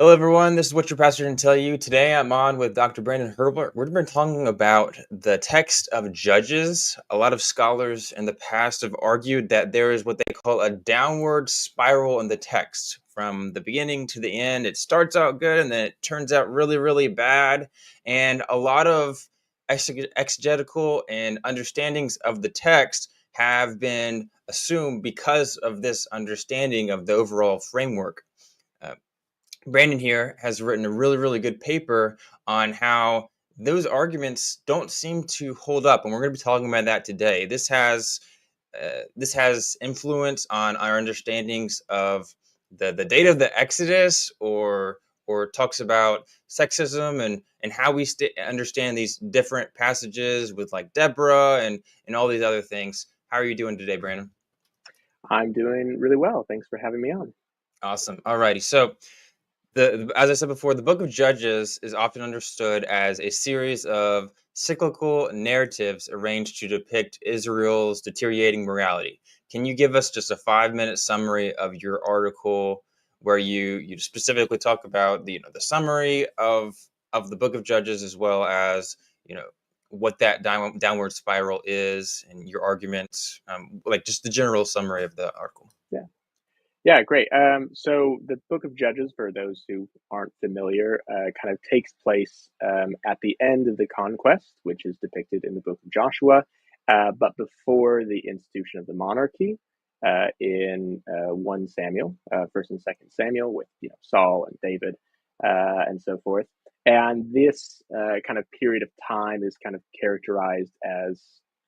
Hello, everyone. This is what your pastor can tell you. Today, I'm on with Dr. Brandon Hurlbert. We've been talking about the text of Judges. A lot of scholars in the past have argued that there is what they call a downward spiral in the text. From the beginning to the end, it starts out good and then it turns out really, really bad. And a lot of exegetical and understandings of the text have been assumed because of this understanding of the overall framework. Uh, Brandon here has written a really, really good paper on how those arguments don't seem to hold up, and we're going to be talking about that today. This has influence on our understandings of the date of the Exodus, or talks about sexism and how we understand these different passages with like Deborah and all these other things. How are you doing today, Brandon? I'm doing really well. Thanks for having me on. Awesome. Alrighty. So as I said before, the book of Judges is often understood as a series of cyclical narratives arranged to depict Israel's deteriorating morality. Can you give us just a 5-minute summary of your article where you specifically talk about the summary of the book of Judges, as well as what that downward spiral is and your arguments, like just the general summary of the article? Yeah. Yeah, great. So the Book of Judges, for those who aren't familiar, kind of takes place at the end of the conquest, which is depicted in the Book of Joshua, but before the institution of the monarchy in 1 Samuel, 1st and 2nd Samuel, with Saul and David and so forth. And this kind of period of time is kind of characterized as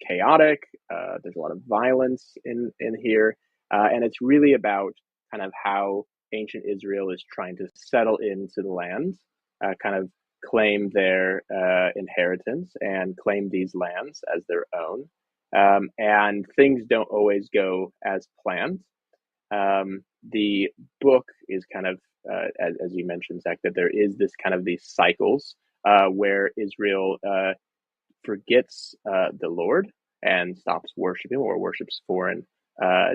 chaotic. There's a lot of violence in here. And it's really about kind of how ancient Israel is trying to settle into the land, kind of claim their inheritance and claim these lands as their own. And things don't always go as planned. The book is kind of, as you mentioned, Zach, that there is this kind of these cycles where Israel forgets the Lord and stops worshiping or worships foreign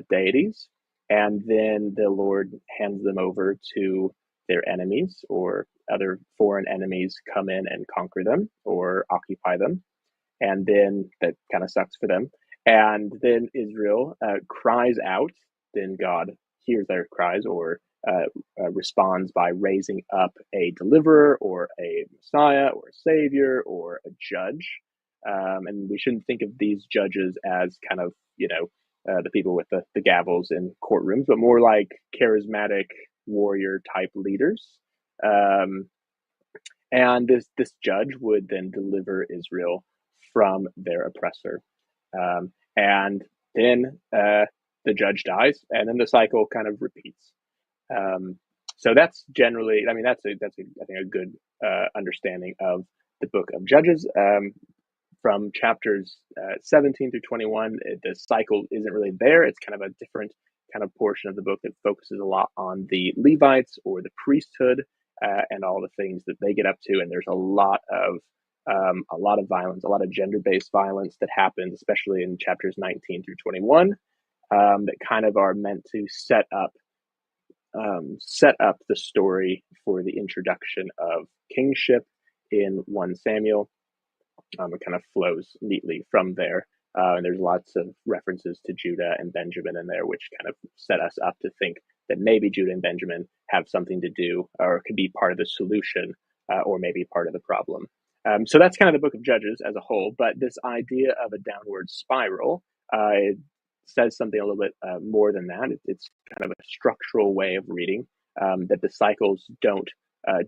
deities. And then the Lord hands them over to their enemies, or other foreign enemies come in and conquer them or occupy them. And then that kind of sucks for them. And then Israel cries out. Then God hears their cries, or responds by raising up a deliverer or a Messiah or a Savior or a judge. And we shouldn't think of these judges as kind of, the people with the gavels in courtrooms, but more like charismatic warrior type leaders. Um, and this judge would then deliver Israel from their oppressor. And then the judge dies, and then the cycle kind of repeats. So that's generally, I mean, that's I think a good understanding of the book of Judges. From chapters 17 through 21, the cycle isn't really there. It's kind of a different kind of portion of the book that focuses a lot on the Levites or the priesthood and all the things that they get up to. And there's a lot of violence, a lot of gender-based violence that happens, especially in chapters 19 through 21, that kind of are meant to set up the story for the introduction of kingship in 1 Samuel. It kind of flows neatly from there. And there's lots of references to Judah and Benjamin in there, which kind of set us up to think that maybe Judah and Benjamin have something to do, or could be part of the solution, or maybe part of the problem. So that's kind of the book of Judges as a whole. But this idea of a downward spiral it says something a little bit more than that. It's kind of a structural way of reading, that the cycles don't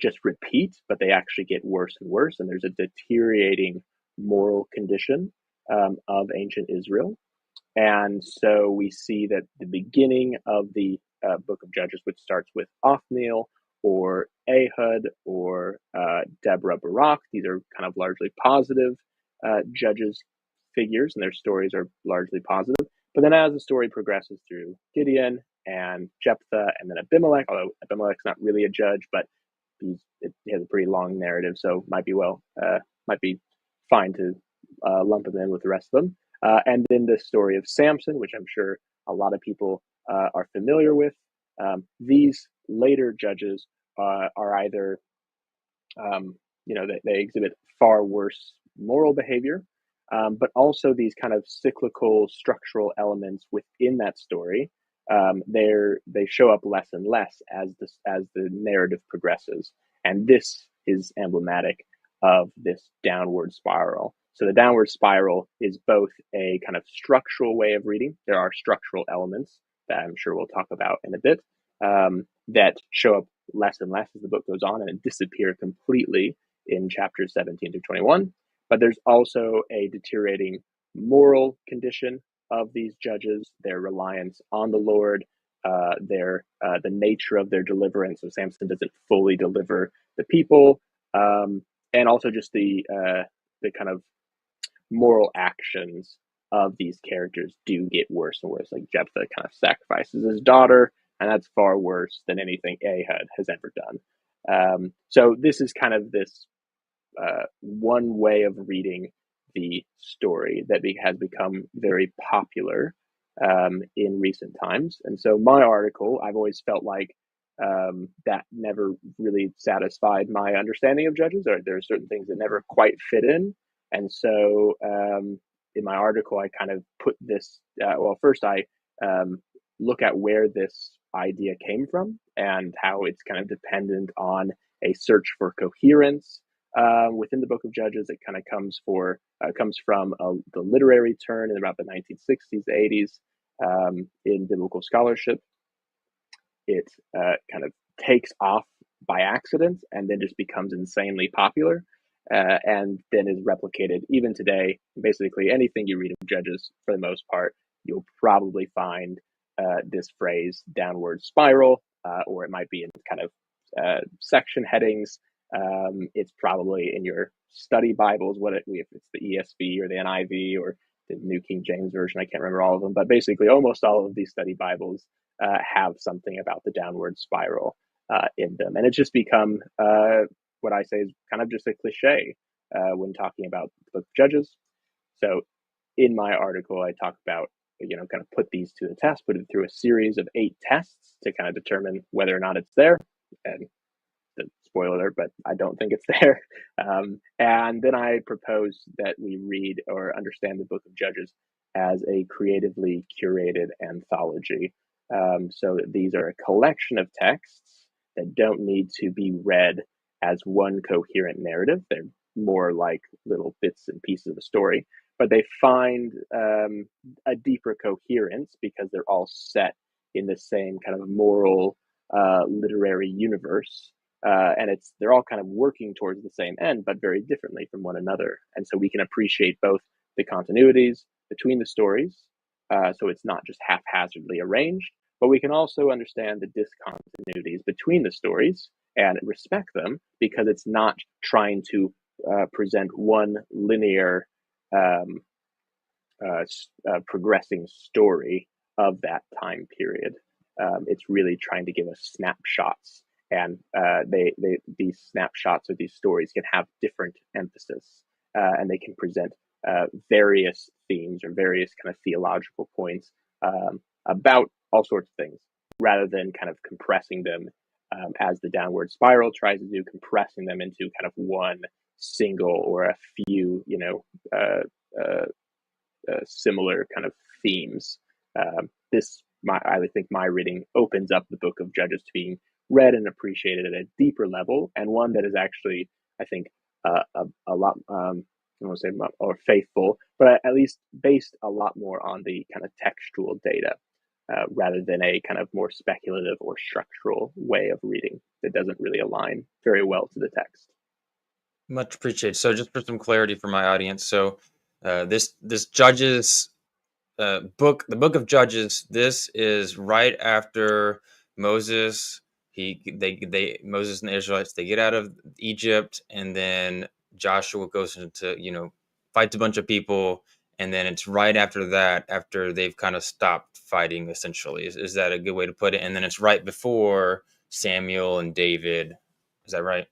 just repeat, but they actually get worse and worse. And there's a deteriorating moral condition of ancient Israel. And so we see that the beginning of the book of Judges, which starts with Othniel or Ehud or Deborah Barak, these are kind of largely positive judges figures, and their stories are largely positive. But then as the story progresses through Gideon and Jephthah and then Abimelech, although Abimelech's not really a judge, but he has a pretty long narrative, so might be fine to lump him in with the rest of them. And then the story of Samson, which I'm sure a lot of people are familiar with. These later judges are either they exhibit far worse moral behavior, but also these kind of cyclical structural elements within that story. They show up less and less as the narrative progresses, and this is emblematic of this downward spiral. So the downward spiral is both a kind of structural way of reading. There are structural elements that I'm sure we'll talk about in a bit, that show up less and less as the book goes on and disappear completely in chapters 17 to 21. But there's also a deteriorating moral condition of these judges, their reliance on the Lord, the nature of their deliverance. So Samson doesn't fully deliver the people, and also just the kind of moral actions of these characters do get worse and worse. Like Jephthah kind of sacrifices his daughter, and that's far worse than anything Ahud has ever done. So this is kind of this one way of reading the story that has become very popular in recent times. And so my article, I've always felt like that never really satisfied my understanding of judges, or there are certain things that never quite fit in. And so in my article, I kind of put this, first I look at where this idea came from and how it's kind of dependent on a search for coherence within the Book of Judges. It kind of comes from the literary turn in about the 1960s, 80s in biblical scholarship. It kind of takes off by accident and then just becomes insanely popular, and then is replicated even today. Basically, anything you read of Judges, for the most part, you'll probably find this phrase "downward spiral," or it might be in kind of section headings. It's probably in your study Bibles, if it's the ESV or the NIV or the New King James Version. I can't remember all of them, but basically almost all of these study Bibles have something about the downward spiral in them. And it's just become what I say is kind of just a cliche when talking about the Book of Judges. So in my article, I talk about, kind of put these to the test, put it through a series of 8 tests to kind of determine whether or not it's there. And spoiler alert, but I don't think it's there. And then I propose that we read or understand the Book of Judges as a creatively curated anthology. So that these are a collection of texts that don't need to be read as one coherent narrative. They're more like little bits and pieces of a story, but they find a deeper coherence because they're all set in the same kind of moral literary universe. And they're all kind of working towards the same end, but very differently from one another. And so we can appreciate both the continuities between the stories, so it's not just haphazardly arranged, but we can also understand the discontinuities between the stories and respect them because it's not trying to present one linear progressing story of that time period. It's really trying to give us snapshots, and these snapshots of these stories can have different emphasis, and they can present various themes or various kind of theological points about all sorts of things, rather than kind of compressing them as the downward spiral tries to do, compressing them into kind of one single or a few, similar kind of themes. I think my reading opens up the Book of Judges to being read and appreciated at a deeper level, and one that is actually, I think, a lot, I don't want to say more faithful, but at least based a lot more on the kind of textual data, rather than a kind of more speculative or structural way of reading that doesn't really align very well to the text. Much appreciated. So just for some clarity for my audience, so this Judges book, the Book of Judges, this is right after Moses. Moses and the Israelites, they get out of Egypt, and then Joshua goes into fights a bunch of people, and then it's right after that, after they've kind of stopped fighting. Essentially, is that a good way to put it? And then it's right before Samuel and David. Is that right?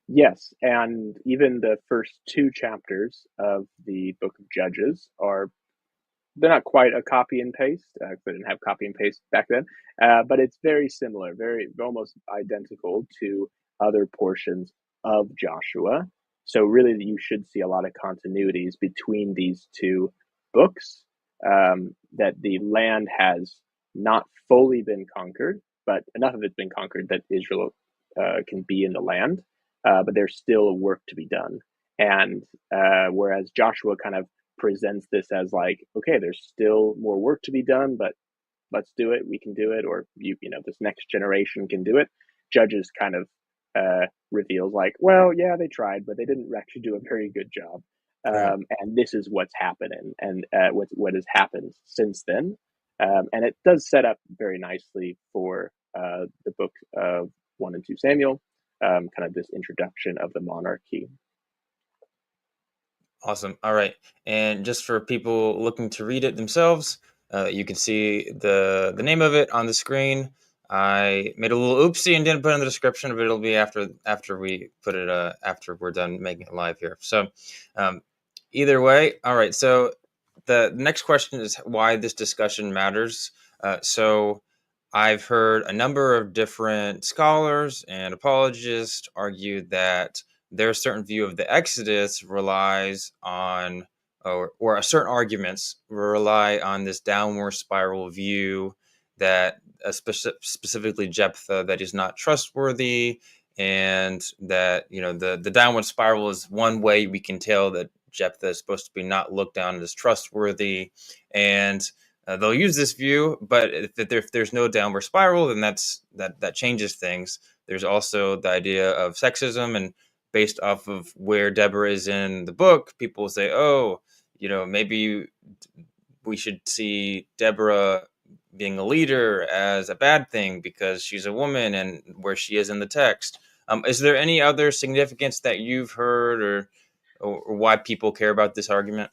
Yes, and even the first 2 chapters of the Book of Judges are they're not quite a copy and paste because they didn't have copy and paste back then, but it's very similar, very almost identical to other portions of Joshua. So really, you should see a lot of continuities between these two books. That the land has not fully been conquered, but enough of it's been conquered that Israel can be in the land. But there's still work to be done. And whereas Joshua kind of presents this as like, okay, there's still more work to be done, but let's do it. We can do it, or this next generation can do it. Judges kind of reveals like, well, yeah, they tried, but they didn't actually do a very good job. Right. And this is what's happening, and what has happened since then. And it does set up very nicely for the book of 1 and 2 Samuel, kind of this introduction of the monarchy. Awesome. All right. And just for people looking to read it themselves, you can see the name of it on the screen. I made a little oopsie and didn't put it in the description, but it'll be after we put it after we're done making it live here. So um, either way, all right. So the next question is why this discussion matters. So I've heard a number of different scholars and apologists argue that their certain view of the Exodus relies on, or certain arguments rely on this downward spiral view that specifically Jephthah, that is not trustworthy, and that the downward spiral is one way we can tell that Jephthah is supposed to be not looked down as trustworthy, and they'll use this view. But if there's no downward spiral, then that changes things. There's also the idea of sexism, and based off of where Deborah is in the book, people say, oh, maybe we should see Deborah being a leader as a bad thing because she's a woman and where she is in the text. Is there any other significance that you've heard, or why people care about this argument?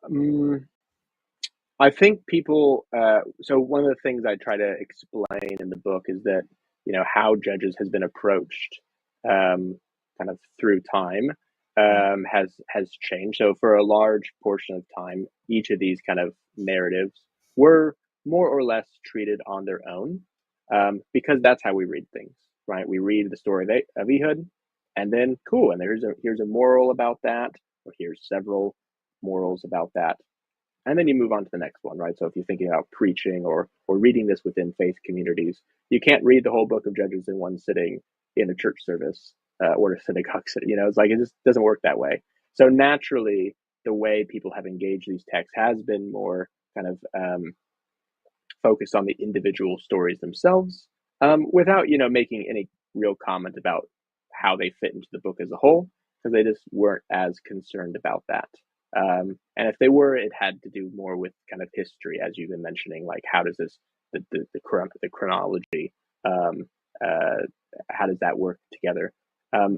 Um, I think people. So one of the things I try to explain in the book is that how Judges has been approached, kind of through time, Right. has changed. So for a large portion of time, each of these kind of narratives were more or less treated on their own, because that's how we read things, right? We read the story of Ehud, and then cool, and here's a moral about that, or here's several morals about that, and then you move on to the next one, right? So if you're thinking about preaching or reading this within faith communities, you can't read the whole book of Judges in one sitting in a church service, or a synagogue sitting. It's like it just doesn't work that way. So naturally, the way people have engaged these texts has been more kind of focused on the individual stories themselves, without making any real comment about how they fit into the book as a whole, because they just weren't as concerned about that. And if they were, it had to do more with kind of history, as you've been mentioning, like how does this the chronology, um, uh, how does that work together?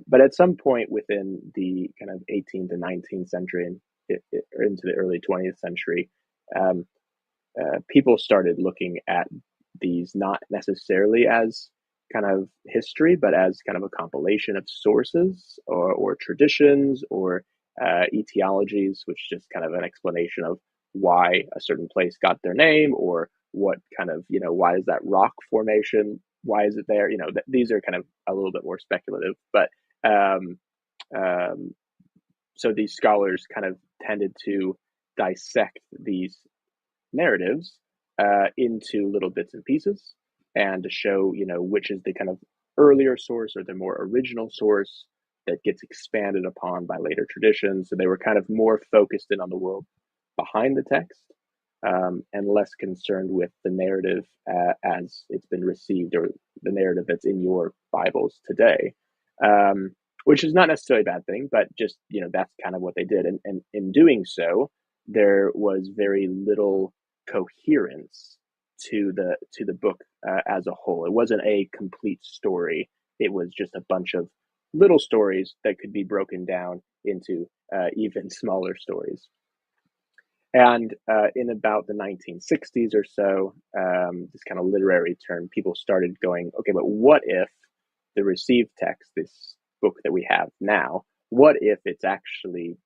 But at some point within the kind of 18th and 19th century, and into the early 20th century, um, people started looking at these not necessarily as kind of history, but as kind of a compilation of sources or traditions or etiologies, which is just kind of an explanation of why a certain place got their name, or what kind of, why is that rock formation? Why is it there? These are kind of a little bit more speculative, but um, um, so these scholars kind of tended to dissect these narratives into little bits and pieces, and to show which is the kind of earlier source or the more original source that gets expanded upon by later traditions. So they were kind of more focused in on the world behind the text, and less concerned with the narrative as it's been received, or the narrative that's in your Bibles today. Um, which is not necessarily a bad thing, but just that's kind of what they did, and in doing so, there was very little coherence to the book as a whole. It wasn't a complete story. It was just a bunch of little stories that could be broken down into even smaller stories. And in about the 1960s or so, this kind of literary term, people started going, okay, but what if the received text, this book that we have now, what if it's actually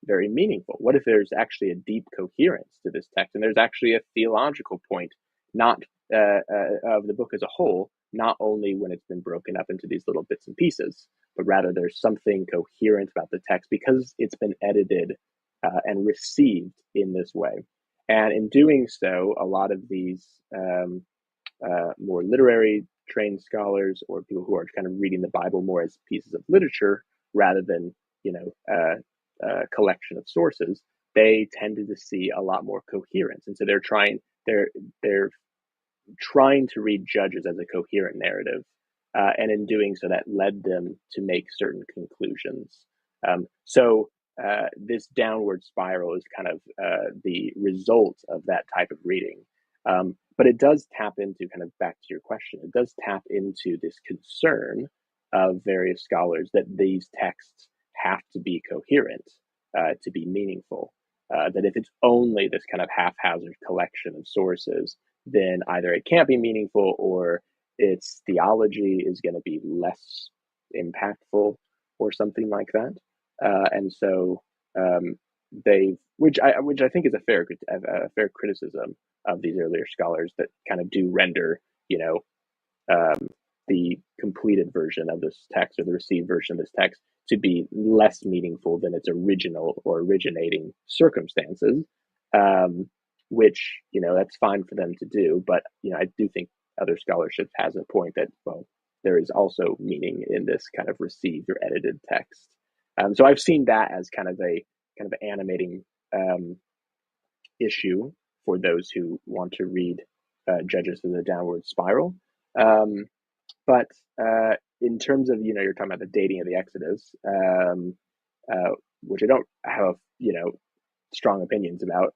very meaningful? What if there's actually a deep coherence to this text, and there's actually a theological point, not of the book as a whole, not only when it's been broken up into these little bits and pieces, but rather there's something coherent about the text because it's been edited and received in this way. And in doing so, a lot of these more literary trained scholars, or people who are kind of reading the Bible more as pieces of literature rather than a collection of sources, they tended to see a lot more coherence, and so they're trying to read Judges as a coherent narrative, and in doing so, that led them to make certain conclusions. So this downward spiral is kind of the result of that type of reading. But it does tap into, kind of back to your question, it does tap into this concern of various scholars that these texts have to be coherent to be meaningful. That if it's only this kind of haphazard collection of sources, then either it can't be meaningful or its theology is going to be less impactful or something like that. And so which I think is a fair criticism of these earlier scholars that kind of do render, the completed version of this text, or the received version of this text, to be less meaningful than its original or originating circumstances, which, that's fine for them to do. But, I do think other scholarship has a point that, well, there is also meaning in this kind of received or edited text. So I've seen that as kind of animating issue for those who want to read Judges in the downward spiral. But in terms of, you're talking about the dating of the Exodus, which I don't have, strong opinions about.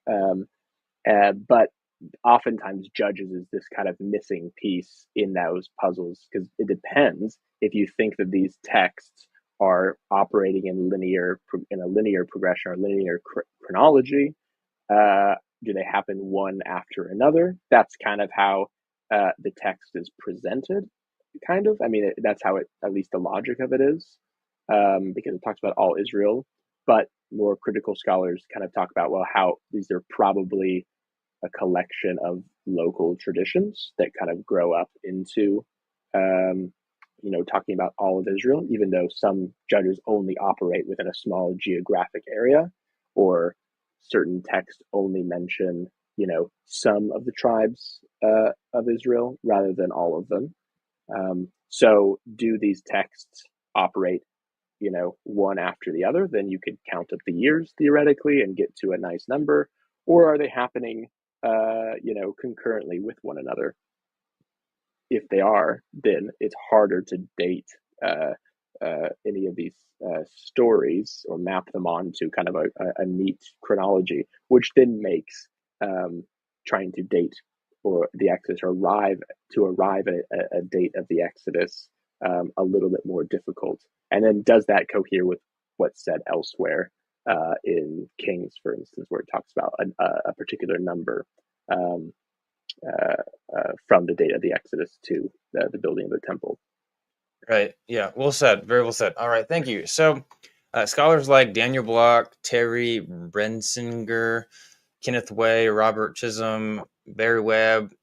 But oftentimes Judges is this kind of missing piece in those puzzles, because it depends if you think that these texts are operating in a linear progression or linear chronology. Do they happen one after another? That's kind of how the text is presented, kind of. I mean, that's how at least the logic of it is, because it talks about all Israel. But more critical scholars kind of talk about, well, how these are probably a collection of local traditions that kind of grow up into, talking about all of Israel, even though some judges only operate within a small geographic area, or certain texts only mention, some of the tribes of Israel rather than all of them. So do these texts operate, one after the other? Then you could count up the years theoretically and get to a nice number. Or are they happening, concurrently with one another? If they are, then it's harder to date any of these stories or map them onto kind of a neat chronology, which then makes trying to date or the Exodus, or arrive at a date of the Exodus a little bit more difficult. And then does that cohere with what's said elsewhere in Kings, for instance, where it talks about a particular number from the date of the Exodus to the building of the temple. Right. Yeah. Well said. Very well said. All right. Thank you. So, scholars like Daniel Block, Terry Brensinger, Kenneth Way, Robert Chisholm, Barry Webb,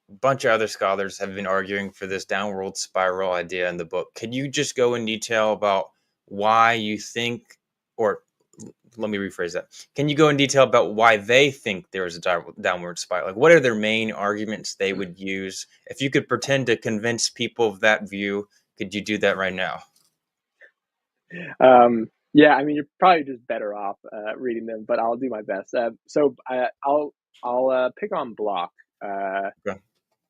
a bunch of other scholars have been arguing for this downward spiral idea in the book. Can you just go in detail about why you think, or let me rephrase that. Can you go in detail about why they think there is a downward spiral? Like, what are their main arguments they would use? If you could pretend to convince people of that view, could you do that right now? Yeah, I mean, you're probably just better off reading them, but I'll do my best. So I'll pick on Block. Okay.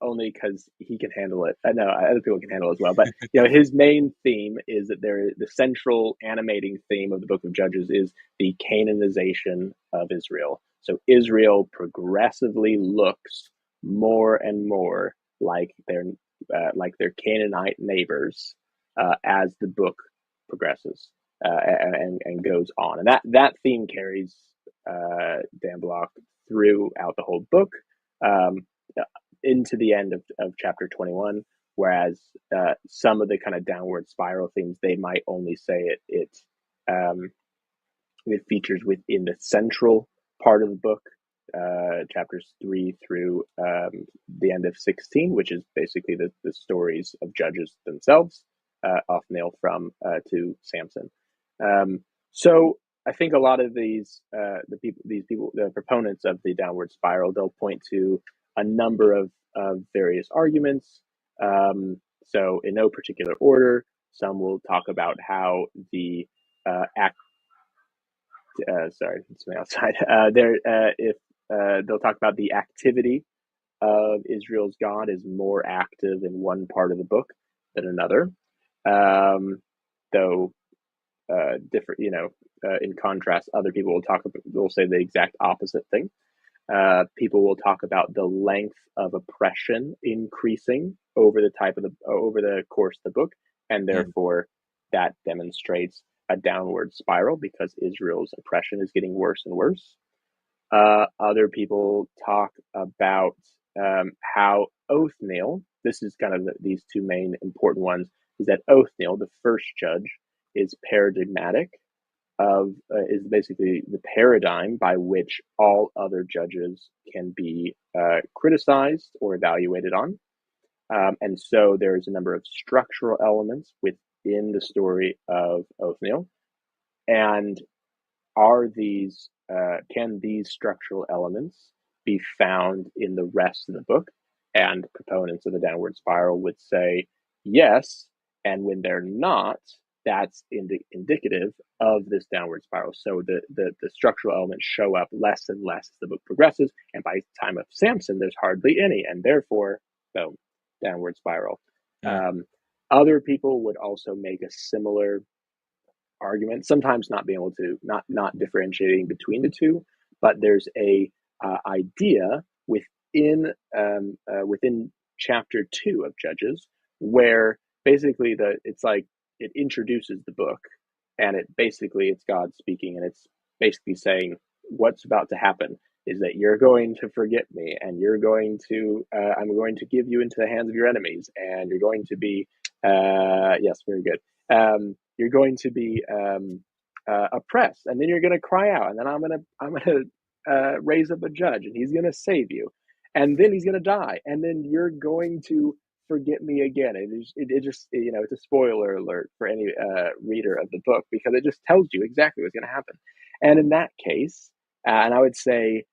Only because he can handle it. I know other people can handle it as well, but his main theme is that the central animating theme of the Book of Judges is the Canaanization of Israel. So Israel progressively looks more and more like their Canaanite neighbors as the book progresses and goes on, and that theme carries Dan Block throughout the whole book. Into the end of chapter 21, whereas some of the kind of downward spiral themes, they might only say it with features within the central part of the book, chapters 3 through the end of 16, which is basically the stories of judges themselves, Othniel from to Samson. So I think a lot of these the proponents of the downward spiral, they'll point to a number of various arguments. So in no particular order, some will talk about how the sorry, it's me outside. They'll talk about the activity of Israel's God is more active in one part of the book than another. Though different, in contrast, other people will say the exact opposite thing. People will talk about the length of oppression increasing over the course of the book, and therefore that demonstrates a downward spiral because Israel's oppression is getting worse and worse. Other people talk about how Othniel, this is kind of these two main important ones, is that Othniel, the first judge, is paradigmatic is basically the paradigm by which all other judges can be criticized or evaluated on. And so there's a number of structural elements within the story of Othniel. And can these structural elements be found in the rest of the book? And proponents of the downward spiral would say yes. And when they're not, that's indicative of this downward spiral. So the structural elements show up less and less as the book progresses. And by the time of Samson, there's hardly any. And therefore, boom, downward spiral. Other people would also make a similar argument, sometimes not being able to not differentiating between the two, but there's a idea within chapter 2 of Judges where basically it's like it introduces the book, and it's God speaking, and it's basically saying what's about to happen is that you're going to forget me, and I'm going to give you into the hands of your enemies, and you're going to be yes, very good. You're going to be oppressed, and then you're going to cry out, and then I'm going to raise up a judge, and he's going to save you, and then he's going to die, and then you're going to forget me again. It just it's a spoiler alert for any reader of the book, because it just tells you exactly what's going to happen. And in that case, and I would say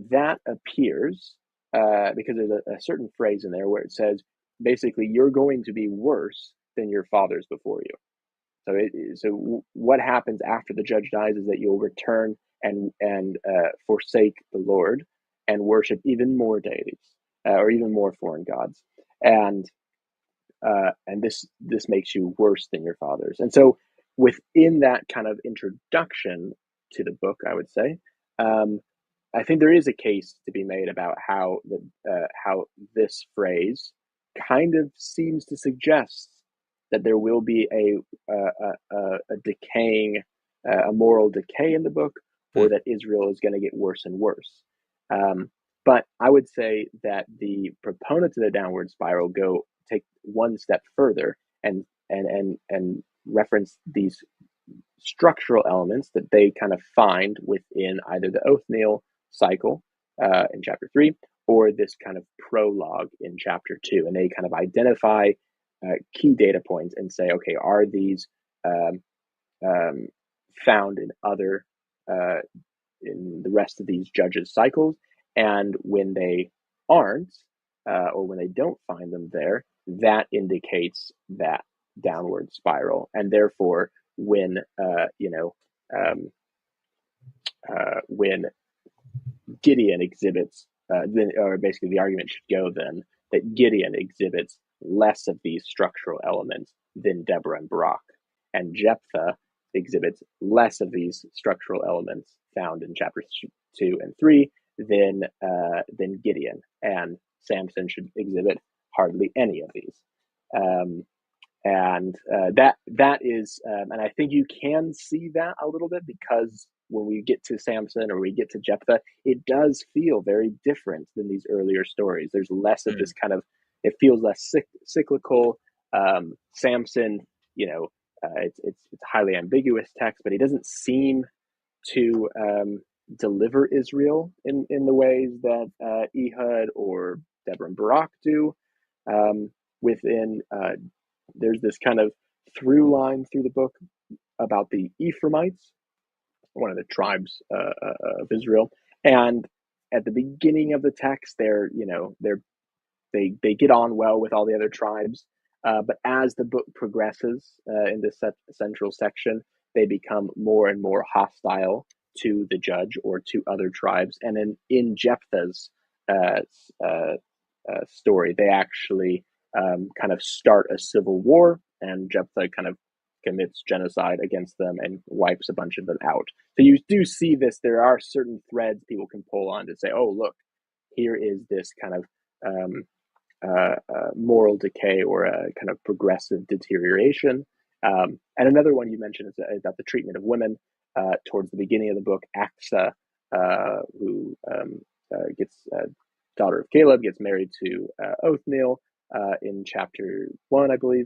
that appears because there's a certain phrase in there where it says basically you're going to be worse than your fathers before you. So what happens after the judge dies is that you'll return and forsake the Lord and worship even more deities or even more foreign gods, and this makes you worse than your fathers. And so within that kind of introduction to the book, I would say, I think there is a case to be made about how this phrase kind of seems to suggest that there will be a decaying, a moral decay in the book, or that Israel is going to get worse and worse. But I would say that the proponents of the downward spiral take one step further and reference these structural elements that they kind of find within either the Othniel cycle in chapter 3 or this kind of prologue in chapter 2, and they kind of identify key data points and say, okay, are these found in other in the rest of these judges cycles? And when they aren't, or when they don't find them there, that indicates that downward spiral. And therefore, when when Gideon exhibits, or basically the argument should go then that Gideon exhibits less of these structural elements than Deborah and Barak, and Jephthah exhibits less of these structural elements found in chapters 2 and 3 than Gideon, and Samson should exhibit hardly any of these. That is, and I think you can see that a little bit, because when we get to Samson or we get to Jephthah, it does feel very different than these earlier stories. There's less of this kind of, it feels less cyclical. Samson, it's highly ambiguous text, but he doesn't seem to deliver Israel in the ways that Ehud or Deborah and Barak do. Within There's this kind of through line through the book about the Ephraimites, one of the tribes of Israel, and at the beginning of the text, they get on well with all the other tribes. But as the book progresses in this central section, they become more and more hostile to the judge or to other tribes. And in Jephthah's uh, story, they actually kind of start a civil war, and Jephthah kind of commits genocide against them and wipes a bunch of them out. So you do see this. There are certain threads people can pull on to say, oh, look, here is this kind of moral decay or a kind of progressive deterioration. And another one you mentioned is about the treatment of women. Towards the beginning of the book, Aksa, who gets daughter of Caleb, gets married to Othniel in chapter 1, I believe,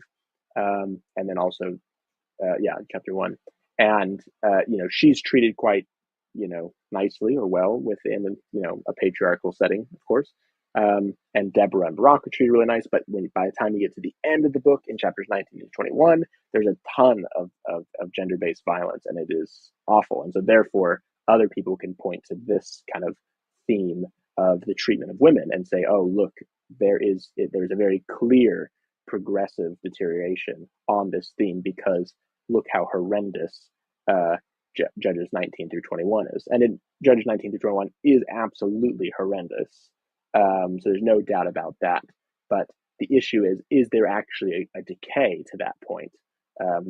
and then also, chapter 1. And, she's treated quite, nicely or well within, a patriarchal setting, of course. And Deborah and Barak are treated really nice, but by the time you get to the end of the book in chapters 19 to 21, there's a ton of gender-based violence, and it is awful. And so therefore, other people can point to this kind of theme of the treatment of women and say, oh, look, there's a very clear progressive deterioration on this theme, because look how horrendous Judges 19 through 21 is. And in Judges 19 through 21 is absolutely horrendous. So there's no doubt about that. But the issue is there actually a decay to that point?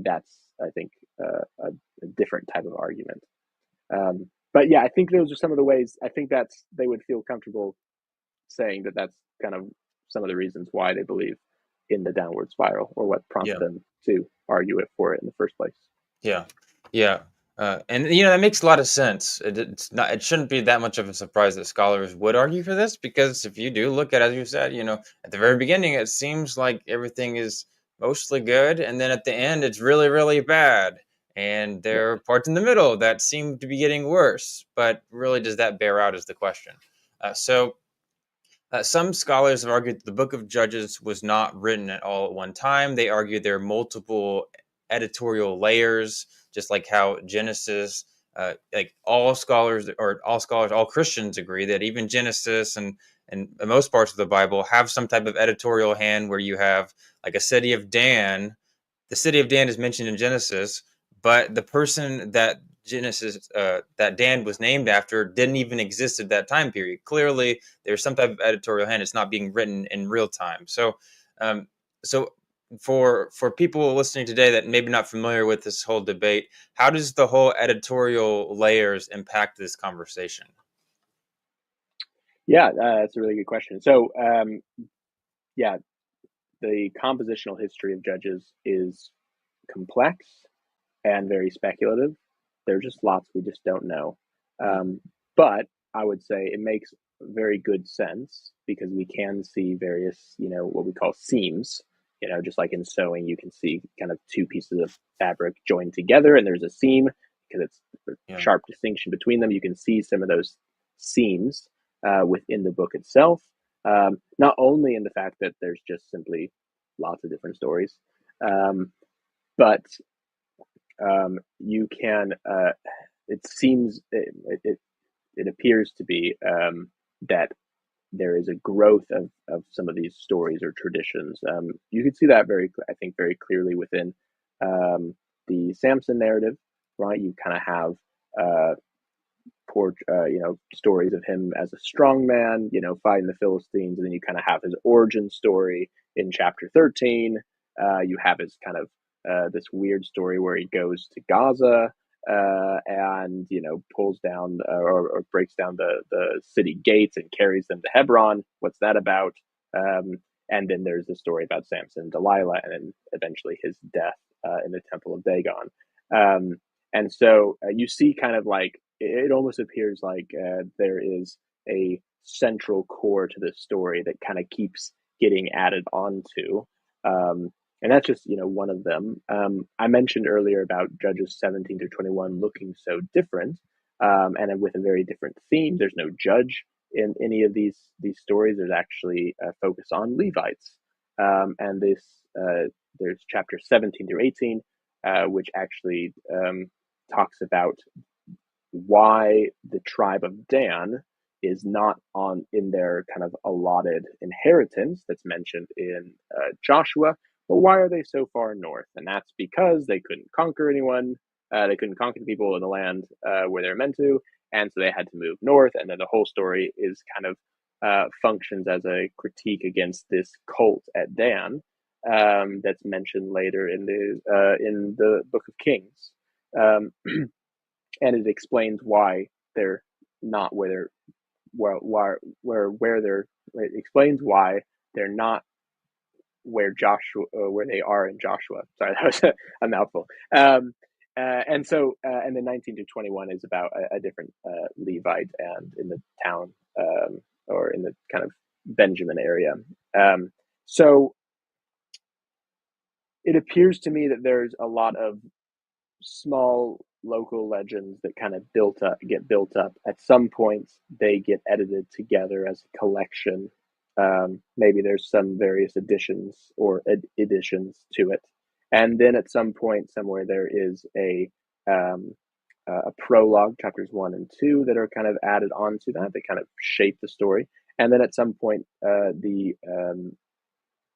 That's, I think, a different type of argument. But yeah, I think those are some of the ways. I think they would feel comfortable saying that that's kind of some of the reasons why they believe in the downward spiral, or what prompted Yeah. them to argue it for it in the first place. Yeah, yeah, and that makes a lot of sense. It's not. It shouldn't be that much of a surprise that scholars would argue for this, because if you do look at, as you said, at the very beginning, it seems like everything is mostly good, and then at the end, it's really, really bad, and Yeah. there are parts in the middle that seem to be getting worse. But really, does that bear out is the question. So. Some scholars have argued that the Book of Judges was not written at all at one time. They argue there are multiple editorial layers, just like how Genesis, like all Christians agree that even Genesis and most parts of the Bible have some type of editorial hand, where you have like a city of Dan. The city of Dan is mentioned in Genesis, but the person that Dan was named after didn't even exist at that time period. Clearly, there's some type of editorial hand. It's not being written in real time. So, um, so for people listening today that maybe not familiar with this whole debate, how does the whole editorial layers impact this conversation? Yeah, that's a really good question. So, yeah, the compositional history of Judges is complex and very speculative. There's just lots we just don't know. Mm, But I would say it makes very good sense, because we can see various, what we call seams. Just like in sewing, you can see kind of two pieces of fabric joined together, and there's a seam because it's a yeah, sharp distinction between them. You can see some of those seams within the book itself. Not only in the fact that there's just simply lots of different stories, but you can. It seems it appears to be that there is a growth of some of these stories or traditions. You could see that I think, very clearly within the Samson narrative, right? You kind of have stories of him as a strong man, fighting the Philistines, and then you kind of have his origin story in chapter 13. You have his kind of this weird story where he goes to Gaza and pulls down or breaks down the city gates and carries them to Hebron. What's that about? And then there's the story about Samson and Delilah, and then eventually his death in the Temple of Dagon. And so you see kind of like it almost appears like there is a central core to this story that kind of keeps getting added onto. And that's just one of them. I mentioned earlier about Judges 17 through 21 looking so different. and with a very different theme. There's no judge in any of these stories. There's actually a focus on Levites, and this there's chapter 17 through 18, which actually talks about why the tribe of Dan is not on in their kind of allotted inheritance that's mentioned in Joshua, but why are they so far north? And that's because they couldn't conquer anyone. They couldn't conquer the people in the land where they're meant to, and so they had to move north. And then the whole story is kind of functions as a critique against this cult at Dan that's mentioned later in the Book of Kings. Um, and it explains why they're not where they're where they're it explains why they're not where they are in Joshua. Sorry, that was a mouthful. And then 19 to 21 is about a different Levite and in the town or in the kind of Benjamin area. So it appears to me that there's a lot of small local legends that kind of get built up. At some point, they get edited together as a collection. Maybe there's some various additions to it, and then at some point somewhere there is a prologue, chapters 1 and 2, that are kind of added onto that. They kind of shape the story, and then at some point the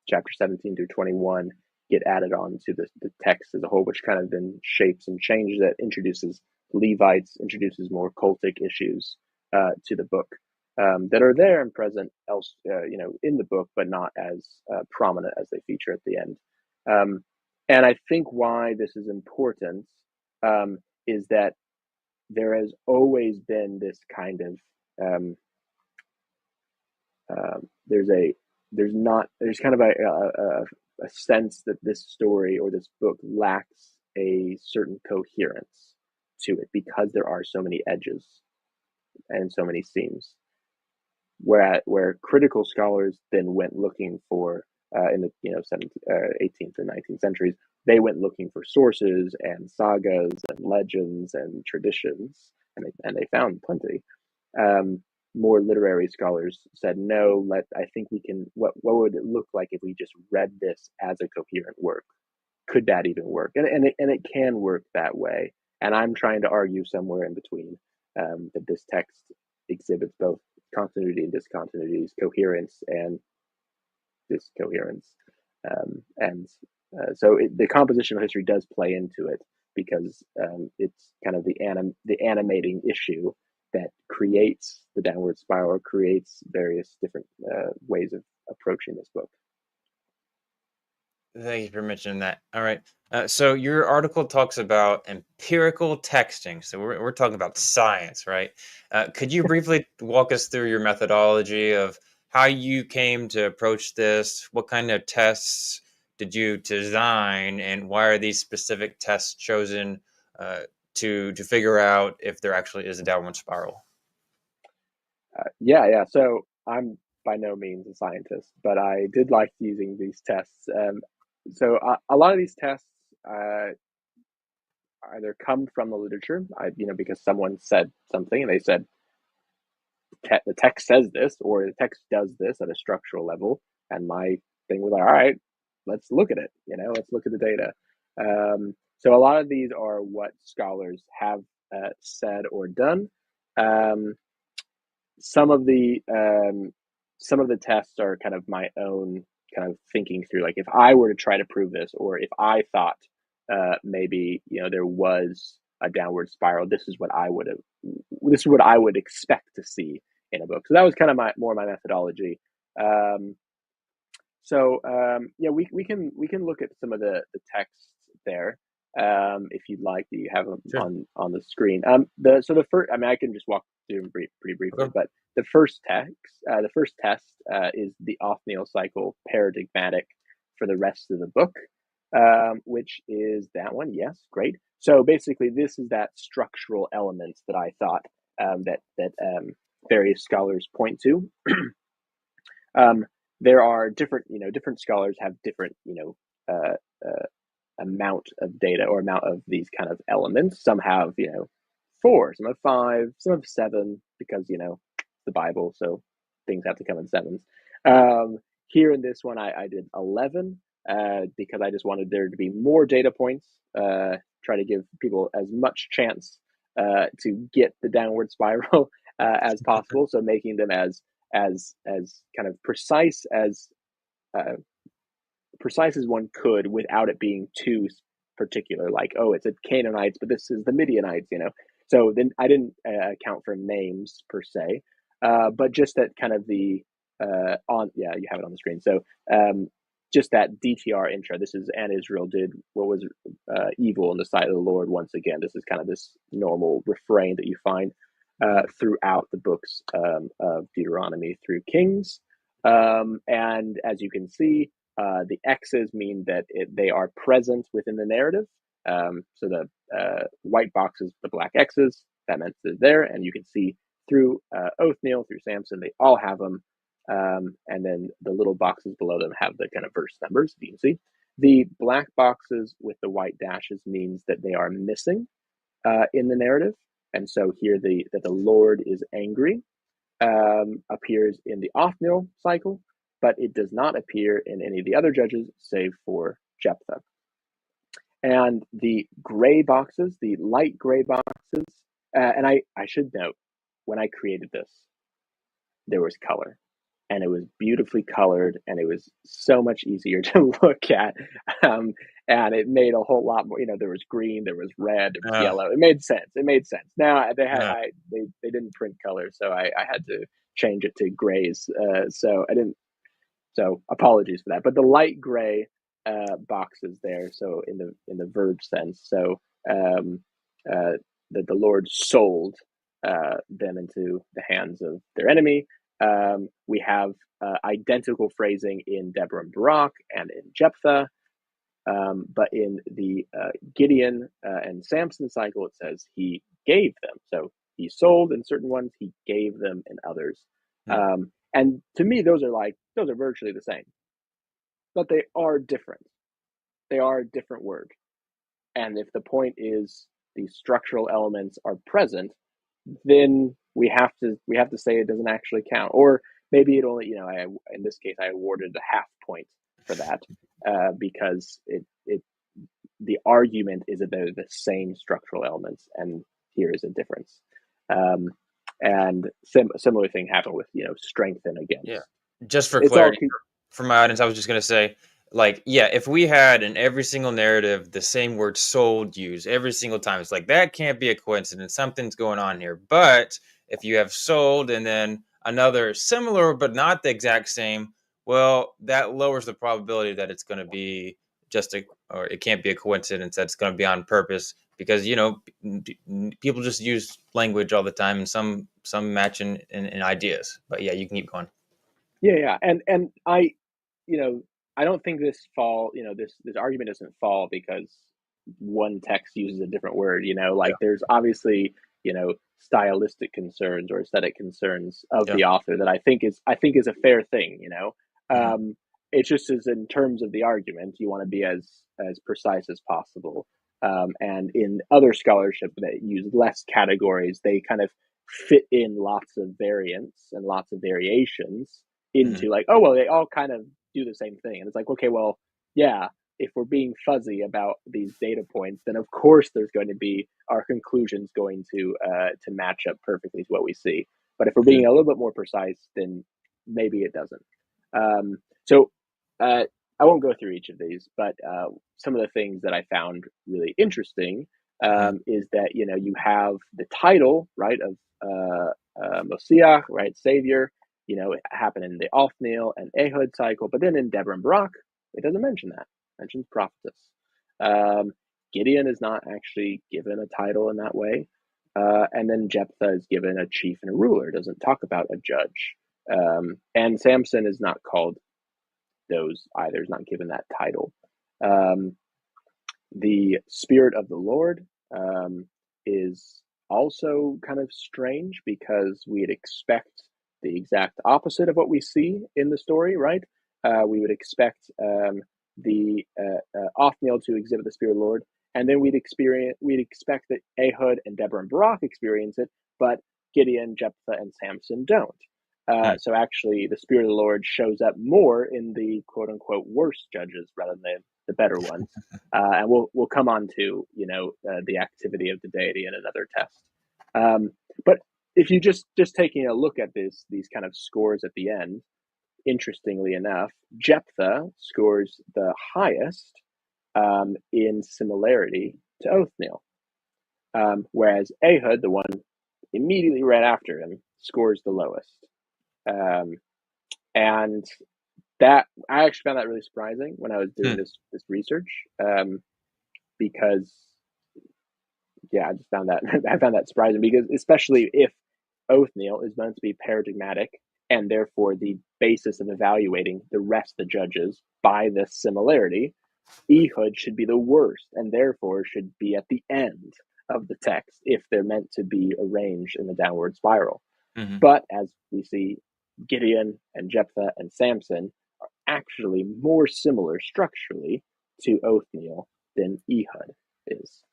chapter 17 through 21 get added on to the text as a whole, which kind of then shapes and changes it, introduces Levites, introduces more cultic issues to the book that are there and present in the book, but not as prominent as they feature at the end. And I think why this is important is that there has always been this kind of there's kind of a sense that this story or this book lacks a certain coherence to it because there are so many edges and so many seams. Where critical scholars then went looking for in the 18th and 19th centuries, they went looking for sources and sagas and legends and traditions, and they found plenty. More literary scholars said, no, I think we can, what would it look like if we just read this as a coherent work? Could that even work? And it can work that way. And I'm trying to argue somewhere in between that this text exhibits both continuity and discontinuities, coherence and discoherence. So the compositional history does play into it because it's kind of the animating issue that creates the downward spiral, or creates various different ways of approaching this book. Thank you for mentioning that. All right. So your article talks about empirical texting. So we're talking about science, right? Could you briefly walk us through your methodology of how you came to approach this? What kind of tests did you design, and why are these specific tests chosen to figure out if there actually is a downward spiral? Yeah. So I'm by no means a scientist, but I did like using these tests. So a lot of these tests either come from the literature, because someone said something and they said the text says this, or the text does this at a structural level, and my thing was like, all right, let's look at it. Let's look at the data. So a lot of these are what scholars have said or done. Some of the tests are kind of my own kind of thinking through, like if I were to try to prove this, or if I thought maybe there was a downward spiral, this is what I would expect to see in a book. So that was kind of my methodology. Yeah, we can look at some of the texts there if you'd like. Do you have them Sure. on the screen? The first, I mean, I can just walk through them pretty briefly, Okay. but the first test is the Othniel cycle paradigmatic for the rest of the book, which is that one. Yes, great. So basically, this is that structural element that I thought that various scholars point to. There are different scholars have different amount of data or amount of these kind of elements. Some have 4, some have 5, some have 7, because, the Bible, so things have to come in sevens. Here in this one, I did 11 because I just wanted there to be more data points, try to give people as much chance to get the downward spiral as possible. So making them as kind of uh, precise as one could without it being too particular. Like, oh, it's a Canaanites, but this is the Midianites. So then I didn't account for names per se, but just that kind of the on yeah, you have it on the screen. So just that DTR intro. This is, and Israel did what was evil in the sight of the Lord once again. This is kind of this normal refrain that you find throughout the books of Deuteronomy through Kings. And as you can see, the X's mean that they are present within the narrative. So the white boxes, the black X's, that meant they're there. And you can see through Othniel, through Samson, they all have them. And then the little boxes below them have the kind of verse numbers, you can see. The black boxes with the white dashes means that they are missing in the narrative. And so here that the Lord is angry appears in the Othniel cycle, but it does not appear in any of the other judges save for Jephthah. And the gray boxes, the light gray boxes, and I should note, when I created this, there was color, and it was beautifully colored, and it was so much easier to look at. And it made a whole lot more, there was green, there was red, there was yellow. It made sense. Now they didn't print color, so I had to change it to grays. So apologies for that. But the light gray boxes there, so in the verb sense, so that the Lord sold them into the hands of their enemy. We have identical phrasing in Deborah and Barak and in Jephthah, but in the Gideon and Samson cycle, it says he gave them. So he sold in certain ones, he gave them in others. And to me, those are virtually the same, but they are different. They are a different word. And if the point is the structural elements are present, then we have to say it doesn't actually count. Or maybe it only, in this case, I awarded a half point for that because the argument is that they're the same structural elements, and here is a difference. And similar thing happened with strengthen against. Yeah. Just for It's clarity all for my audience, I was just going to say, like, yeah, if we had in every single narrative the same word sold used every single time, it's like that can't be a coincidence. Something's going on here. But if you have sold and then another similar but not the exact same, well, that lowers the probability that it's going to be or it can't be a coincidence, that it's going to be on purpose, because people just use language all the time, and some match in ideas. But yeah, you can keep going. Yeah. And I don't think this argument doesn't fall because one text uses a different word. Like there's obviously stylistic concerns or aesthetic concerns of the author that I think is a fair thing. It's just as in terms of the argument, you want to be as precise as possible. And in other scholarship that use less categories, they kind of fit in lots of variants and lots of variations into like, oh, well, they all kind of do the same thing. And it's like, okay, well, yeah, if we're being fuzzy about these data points, then of course there's going to be our conclusions going to match up perfectly to what we see. But if we're being a little bit more precise, then maybe it doesn't. So I won't go through each of these, but some of the things that I found really interesting is that you have the title, right, of Mosiah, right, Savior. It happened in the Othniel and Ehud cycle, but then in Deborah and Barak, it doesn't mention that. It mentions prophetess. Gideon is not actually given a title in that way. And then Jephthah is given a chief and a ruler. It doesn't talk about a judge. And Samson is not called those either. Is not given that title. The Spirit of the Lord is also kind of strange because we'd expect the exact opposite of what we see in the story, right? We would expect the Othniel to exhibit the Spirit of the Lord, and then we'd expect that Ehud and Deborah and Barak experience it, but Gideon, Jephthah, and Samson don't. Mm. So actually, the Spirit of the Lord shows up more in the quote unquote worst judges rather than the better ones. And we'll come on to the activity of the deity in another test. But if you just taking a look at these kind of scores at the end, interestingly enough, Jephthah scores the highest in similarity to Othniel, whereas Ehud, the one immediately right after him, scores the lowest. And that I actually found that really surprising when I was doing Mm. this research, because I just found that I found that surprising, because especially if Othniel is meant to be paradigmatic and therefore the basis of evaluating the rest of the judges by this similarity, Ehud should be the worst and therefore should be at the end of the text if they're meant to be arranged in a downward spiral. Mm-hmm. But as we see, Gideon and Jephthah and Samson are actually more similar structurally to Othniel than Ehud is,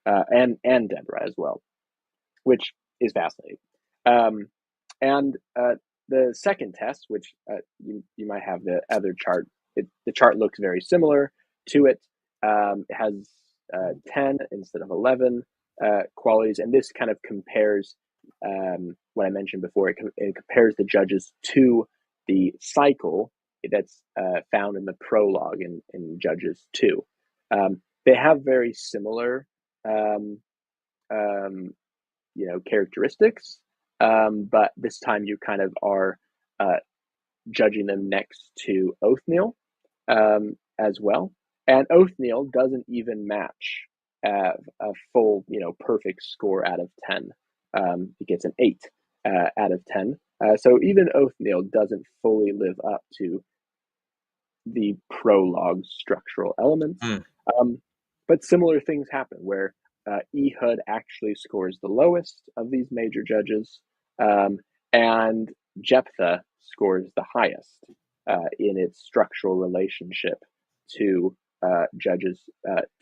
and Deborah as well, which is fascinating. And the second test, which you might have the other chart, the chart looks very similar to it. It has 10 instead of 11 qualities, and this kind of compares what I mentioned before. It compares the judges to the cycle that's found in the prologue in Judges 2. They have very similar characteristics, but this time you kind of are judging them next to Othniel as well. And Othniel doesn't even match a full, perfect score out of 10. He gets an 8 out of 10. So even Othniel doesn't fully live up to the prologue structural elements. Mm. But similar things happen where Ehud actually scores the lowest of these major judges, and Jephthah scores the highest in its structural relationship to judges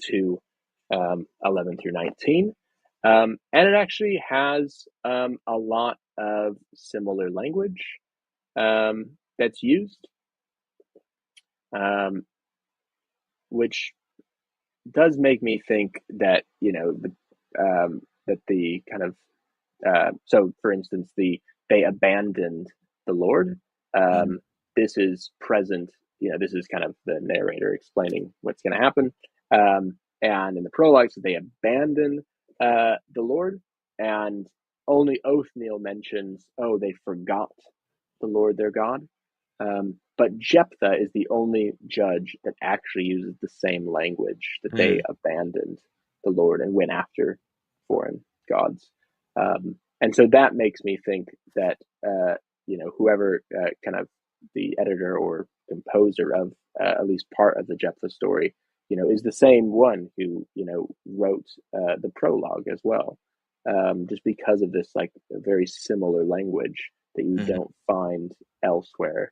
2, 11 through 19. And it actually has a lot of similar language that's used, which does make me think that that the kind of so for instance they abandoned the Lord. Mm. This is present. This is kind of the narrator explaining what's going to happen. And in the prologue, so they abandon the Lord, and only Othniel mentions, oh, they forgot the Lord their God. But Jephthah is the only judge that actually uses the same language, that they Mm. abandoned the Lord and went after foreign gods. And so that makes me think that whoever kind of the editor or composer of at least part of the Jephthah story, is the same one who wrote the prologue as well, just because of this like very similar language that you Mm-hmm. don't find elsewhere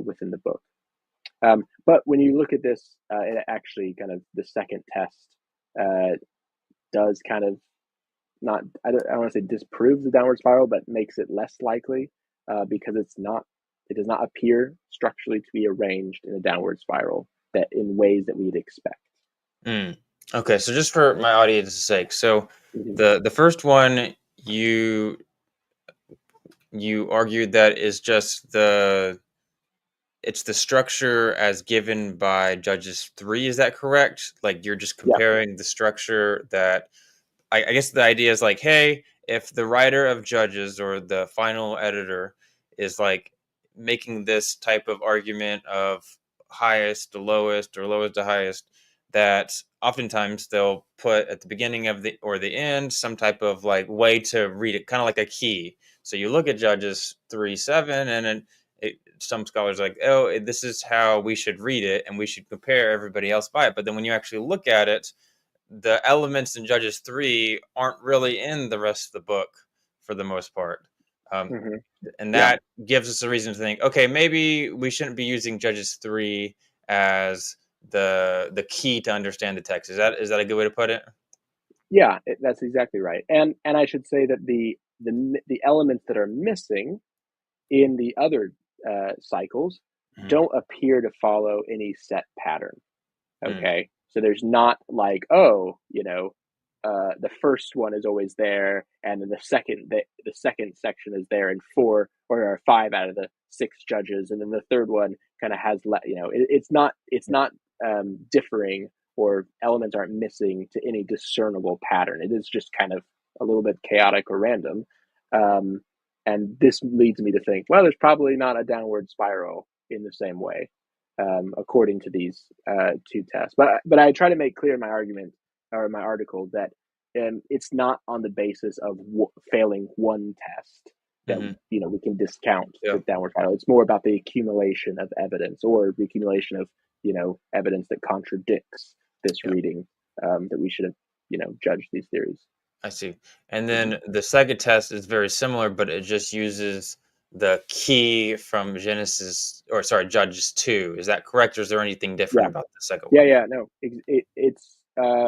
within the book. But when you look at this, it actually kind of the second test does kind of not, I don't want to say disproves the downward spiral, but makes it less likely because it does not appear structurally to be arranged in a downward spiral that in ways that we'd expect. Mm. Okay, so just for my audience's sake, so Mm-hmm. the first one you argued that is just it's the structure as given by Judges 3. Is that correct? Like you're just Yeah. comparing the structure that I guess the idea is like, hey, if the writer of Judges or the final editor is like making this type of argument of highest to lowest or lowest to highest, that oftentimes they'll put at the beginning of the or the end some type of like way to read it, kind of like a key. So you look at Judges 3:7, and then some scholars are like, oh, this is how we should read it, and we should compare everybody else by it. But then when you actually look at it, the elements in Judges 3 aren't really in the rest of the book for the most part. Um, Mm-hmm. and Yeah. that gives us a reason to think, okay, maybe we shouldn't be using Judges 3 as the key to understand the text. Is that a good way to put it? Yeah, that's exactly right. And I should say that the elements that are missing in the other cycles Hmm. don't appear to follow any set pattern. Mm, Okay, so there's not like, oh, the first one is always there, and then the second section is there, and four or five out of the six judges, and then the third one kind of has it's not differing, or elements aren't missing to any discernible pattern. It is just kind of a little bit chaotic or random, um, and this leads me to think, well, there's probably not a downward spiral in the same way, according to these two tests. But I try to make clear in my argument or in my article that it's not on the basis of failing one test that hmm we can discount Yeah. the downward spiral. It's more about the accumulation of evidence, or the accumulation of evidence that contradicts this Yeah. reading, that we should have judged these theories. I see. And Mm-hmm. then the second test is very similar, but it just uses the key from Judges 2. Is that correct, or is there anything different Yeah, about the second yeah, one? yeah. No, it's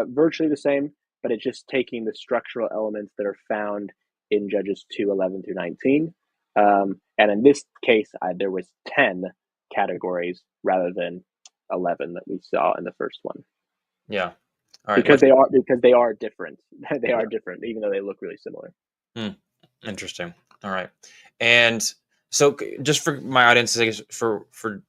virtually the same, but it's just taking the structural elements that are found in Judges 2:11 through 19. And in this case, there was 10 categories rather than 11 that we saw in the first one, Yeah. All right. because Much. they are different. They Yeah. are different, even though they look really similar. Hmm. Interesting. All right. And so, just for my audience, I guess for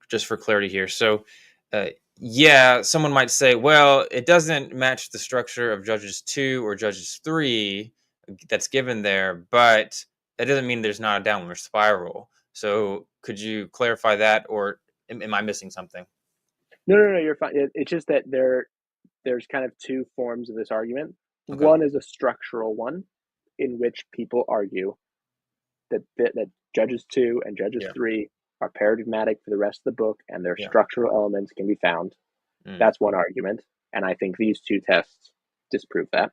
just for clarity here. So, uh, yeah, someone might say, well, it doesn't match the structure of Judges 2 or Judges 3 that's given there, but that doesn't mean there's not a downward spiral. So, could you clarify that, or am I missing something? No, no, no, you're fine. It's just that there's kind of two forms of this argument. Okay. One is a structural one, in which people argue that Judges 2 and Judges Yeah. 3 are paradigmatic for the rest of the book, and their Yeah. structural elements can be found. Mm, That's one argument, and I think these two tests disprove that.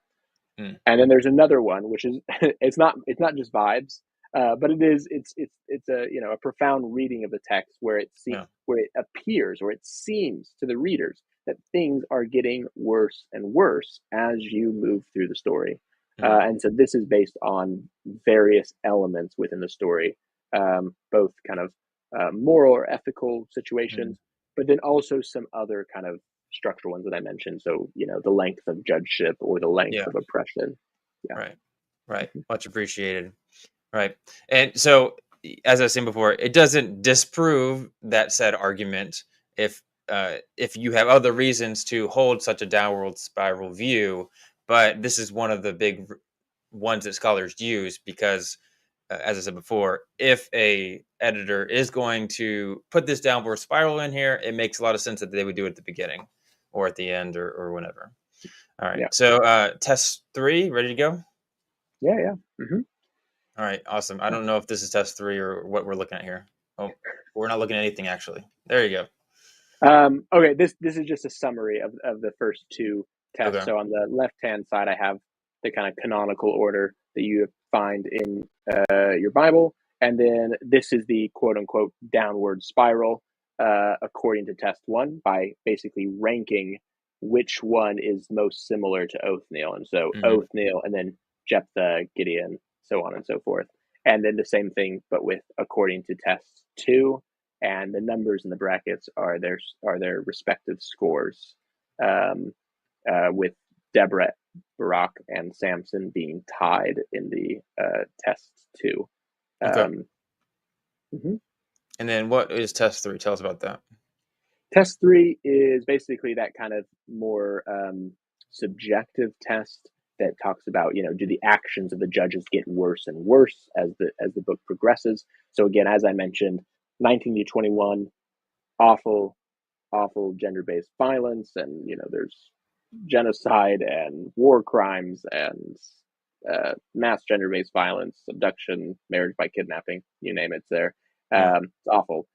mm, And then there's another one, which is it's not just vibes, but it's a a profound reading of the text, yeah. where it appears, or it seems to the readers, that things are getting worse and worse as you move through the story. Mm, And so this is based on various elements within the story, both kind of moral or ethical mm, situations, but then also some other kind of structural ones that I mentioned. So, the length of judgeship, or the length yeah. of oppression. Yeah. Right. Right. Much appreciated. Right. And so, as I was saying before, it doesn't disprove that said argument if you have other reasons to hold such a downward spiral view. But this is one of the big ones that scholars use because, as I said before, if a editor is going to put this downward spiral in here, it makes a lot of sense that they would do it at the beginning or at the end or whenever. All right. Yeah. So, test 3, ready to go? Yeah. Yeah. Hmm. All right, awesome. I don't know if this is test 3 or what we're looking at here. Oh, we're not looking at anything actually. There you go. Okay, this is just a summary of the first two tests. Okay. So on the left hand side, I have the kind of canonical order that you find in your Bible, and then this is the quote unquote downward spiral, according to test one, by basically ranking which one is most similar to Othniel, and so Hmm. Othniel, and then Jephthah, Gideon, so on and so forth, and then the same thing, but with according to test two, and the numbers in the brackets are their respective scores, with Deborah, Barak, and Samson being tied in the test two. Okay. Um, mhm. And then what is test 3? Tell us about that. Test three is basically that kind of more subjective test that talks about, do the actions of the judges get worse and worse as the book progresses. So again, as I mentioned, 19 to 21, awful, awful gender-based violence, and there's genocide and war crimes and mass gender-based violence, abduction, marriage by kidnapping, you name it, it's there. Yeah. It's awful.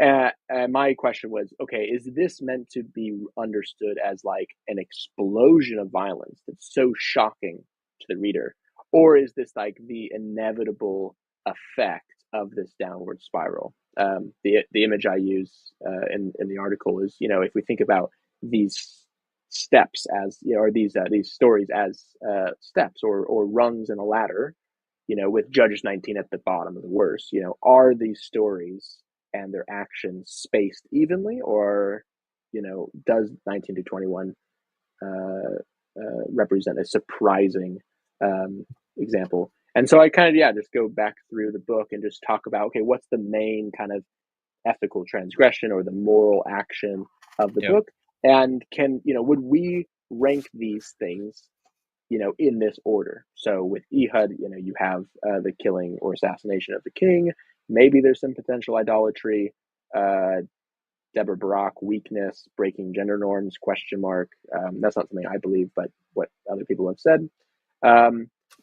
My question was, okay, is this meant to be understood as like an explosion of violence that's so shocking to the reader? Or is this like the inevitable effect of this downward spiral? The image I use in the article is, if we think about these steps as, or these stories as steps or rungs in a ladder, with Judges 19 at the bottom of the worst. Are these stories and their actions spaced evenly, or does 19 to 21 represent a surprising example? And so I kind of just go back through the book and just talk about, okay, what's the main kind of ethical transgression or the moral action of the Yep. book, and would we rank these things in this order? So with Ehud, you have the killing or assassination of the king. Maybe there's some potential idolatry. Deborah Barak, weakness, breaking gender norms, question mark. That's not something I believe, but what other people have said.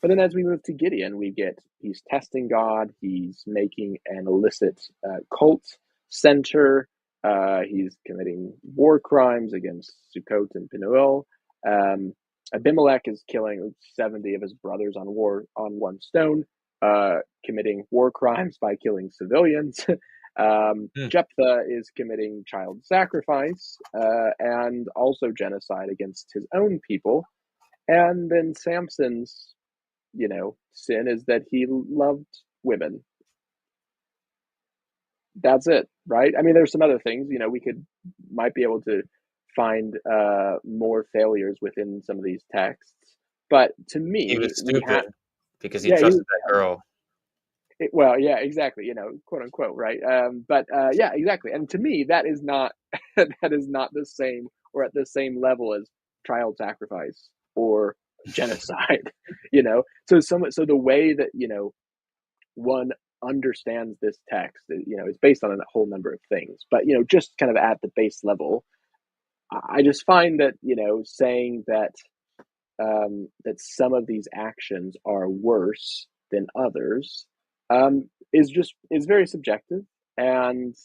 But then as we move to Gideon, we get he's testing God. He's making an illicit cult center. He's committing war crimes against Sukkot and Penuel. Abimelech is killing 70 of his brothers on one stone, committing war crimes by killing civilians. Hmm. Jephthah is committing child sacrifice and also genocide against his own people. And then Samson's, sin is that he loved women. That's it, right? I mean, there's some other things, we might be able to find more failures within some of these texts. But to He me, was stupid because he he trusted was, that girl. well, yeah, exactly, quote unquote, right? But yeah, exactly. And to me, that is not that is not the same or at the same level as child sacrifice or genocide. So the way that one understands this text, is based on a whole number of things. But just kind of at the base level, I just find that saying that that some of these actions are worse than others is very subjective and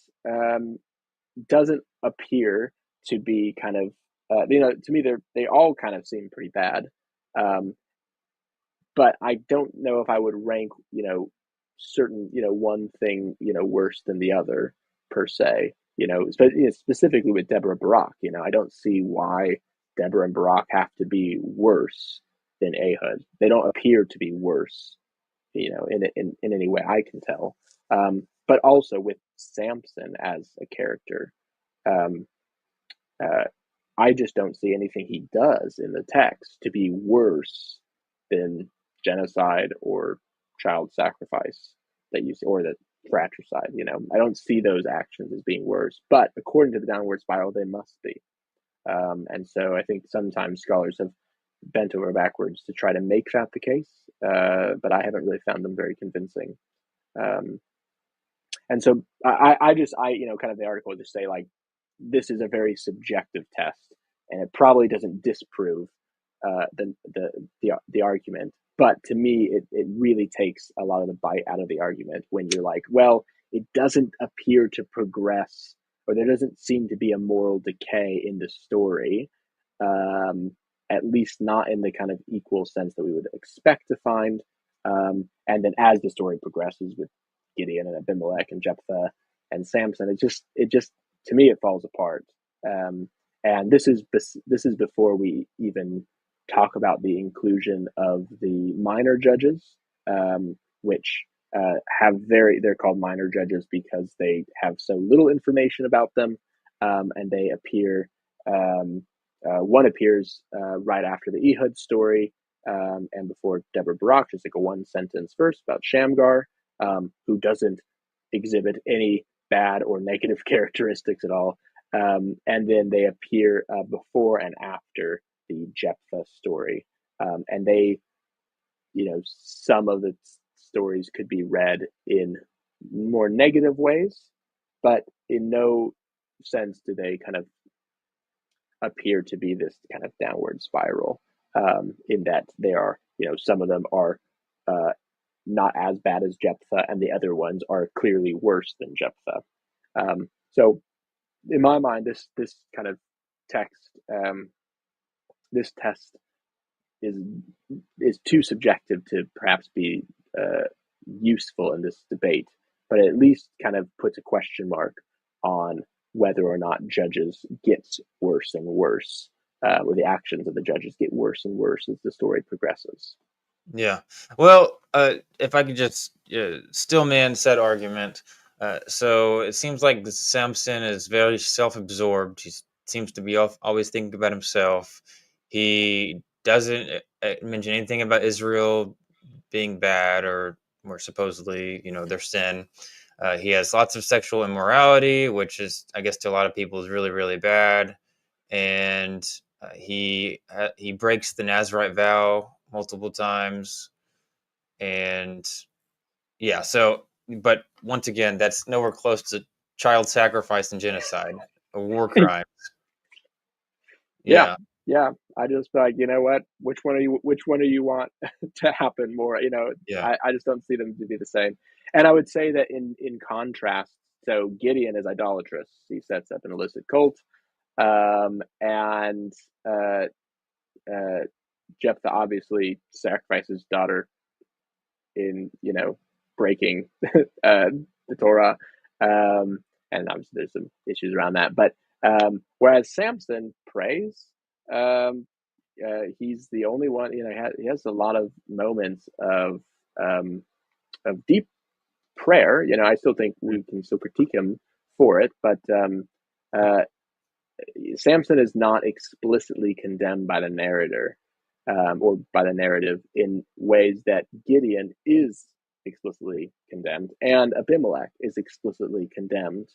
doesn't appear to be kind of to me they all kind of seem pretty bad, um, but I don't know if I would rank certain one thing worse than the other per se. Specifically with Deborah Barak, I don't see why Deborah and Barak have to be worse than Ehud. They don't appear to be worse, in any way I can tell. But also with Samson as a character, um, uh, I just don't see anything he does in the text to be worse than genocide or child sacrifice that you see, or the fratricide. I don't see those actions as being worse, but according to the downward spiral, they must be. And so I think sometimes scholars have bent over backwards to try to make that the case, but I haven't really found them very convincing. Um, and so kind of the article just say like, this is a very subjective test, and it probably doesn't disprove the argument. But to me, it really takes a lot of the bite out of the argument when you're like, well, it doesn't appear to progress, or there doesn't seem to be a moral decay in the story, at least not in the kind of equal sense that we would expect to find. And then as the story progresses with Gideon and Abimelech and Jephthah and Samson, it just to me it falls apart. And this is before we even talk about the inclusion of the minor judges, which they're called minor judges because they have so little information about them, and they appear. One appears right after the Ehud story, and before Deborah Barak, just like a one sentence verse about Shamgar, who doesn't exhibit any bad or negative characteristics at all. And then they appear before and after the Jephthah story. And they, some of the stories could be read in more negative ways, but in no sense do they kind of appear to be this kind of downward spiral, in that they are, some of them are not as bad as Jephthah, and the other ones are clearly worse than Jephthah. So, in my mind, this kind of text, this test is too subjective to perhaps be useful in this debate, but it at least kind of puts a question mark on whether or not judges get worse and worse, or the actions of the judges get worse and worse as the story progresses. Yeah. Well, if I could just still man said argument. So it seems like Samson is very self-absorbed. He seems to be always thinking about himself. He doesn't mention anything about Israel being bad or supposedly, their sin. He has lots of sexual immorality, which is, I guess, to a lot of people is really, really bad. And he breaks the Nazarite vow multiple times, and yeah. So, but once again, that's nowhere close to child sacrifice and genocide, a war crime. Yeah, Yeah, yeah. I just like, you know what? Which one do you want to happen more? yeah, I just don't see them to be the same. And I would say that in contrast, so Gideon is idolatrous. He sets up an illicit cult, and uh, Jephthah obviously sacrifices his daughter in breaking the Torah, and obviously there's some issues around that. But whereas Samson prays, he's the only one. He has a lot of moments um, of deep prayer. I still think we can still critique him for it, but uh, Samson is not explicitly condemned by the narrator, or by the narrative in ways that Gideon is explicitly condemned, and Abimelech is explicitly condemned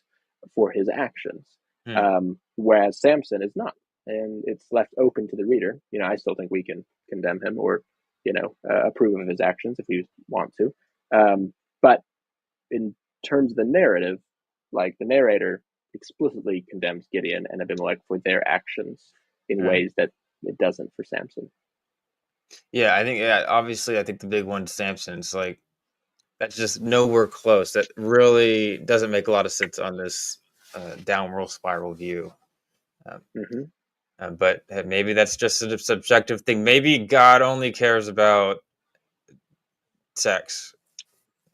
for his actions, hmm, whereas Samson is not, and it's left open to the reader. I still think we can condemn him or approve of his actions if we want to, but in terms of the narrative, like the narrator explicitly condemns Gideon and Abimelech for their actions in hmm. ways that it doesn't for Samson. Yeah. I think, yeah. Obviously, I think the big one, Samson's like that's just nowhere close. That really doesn't make a lot of sense on this downward spiral view. Um, Mm-hmm. but maybe that's just a subjective thing. Maybe God only cares about sex.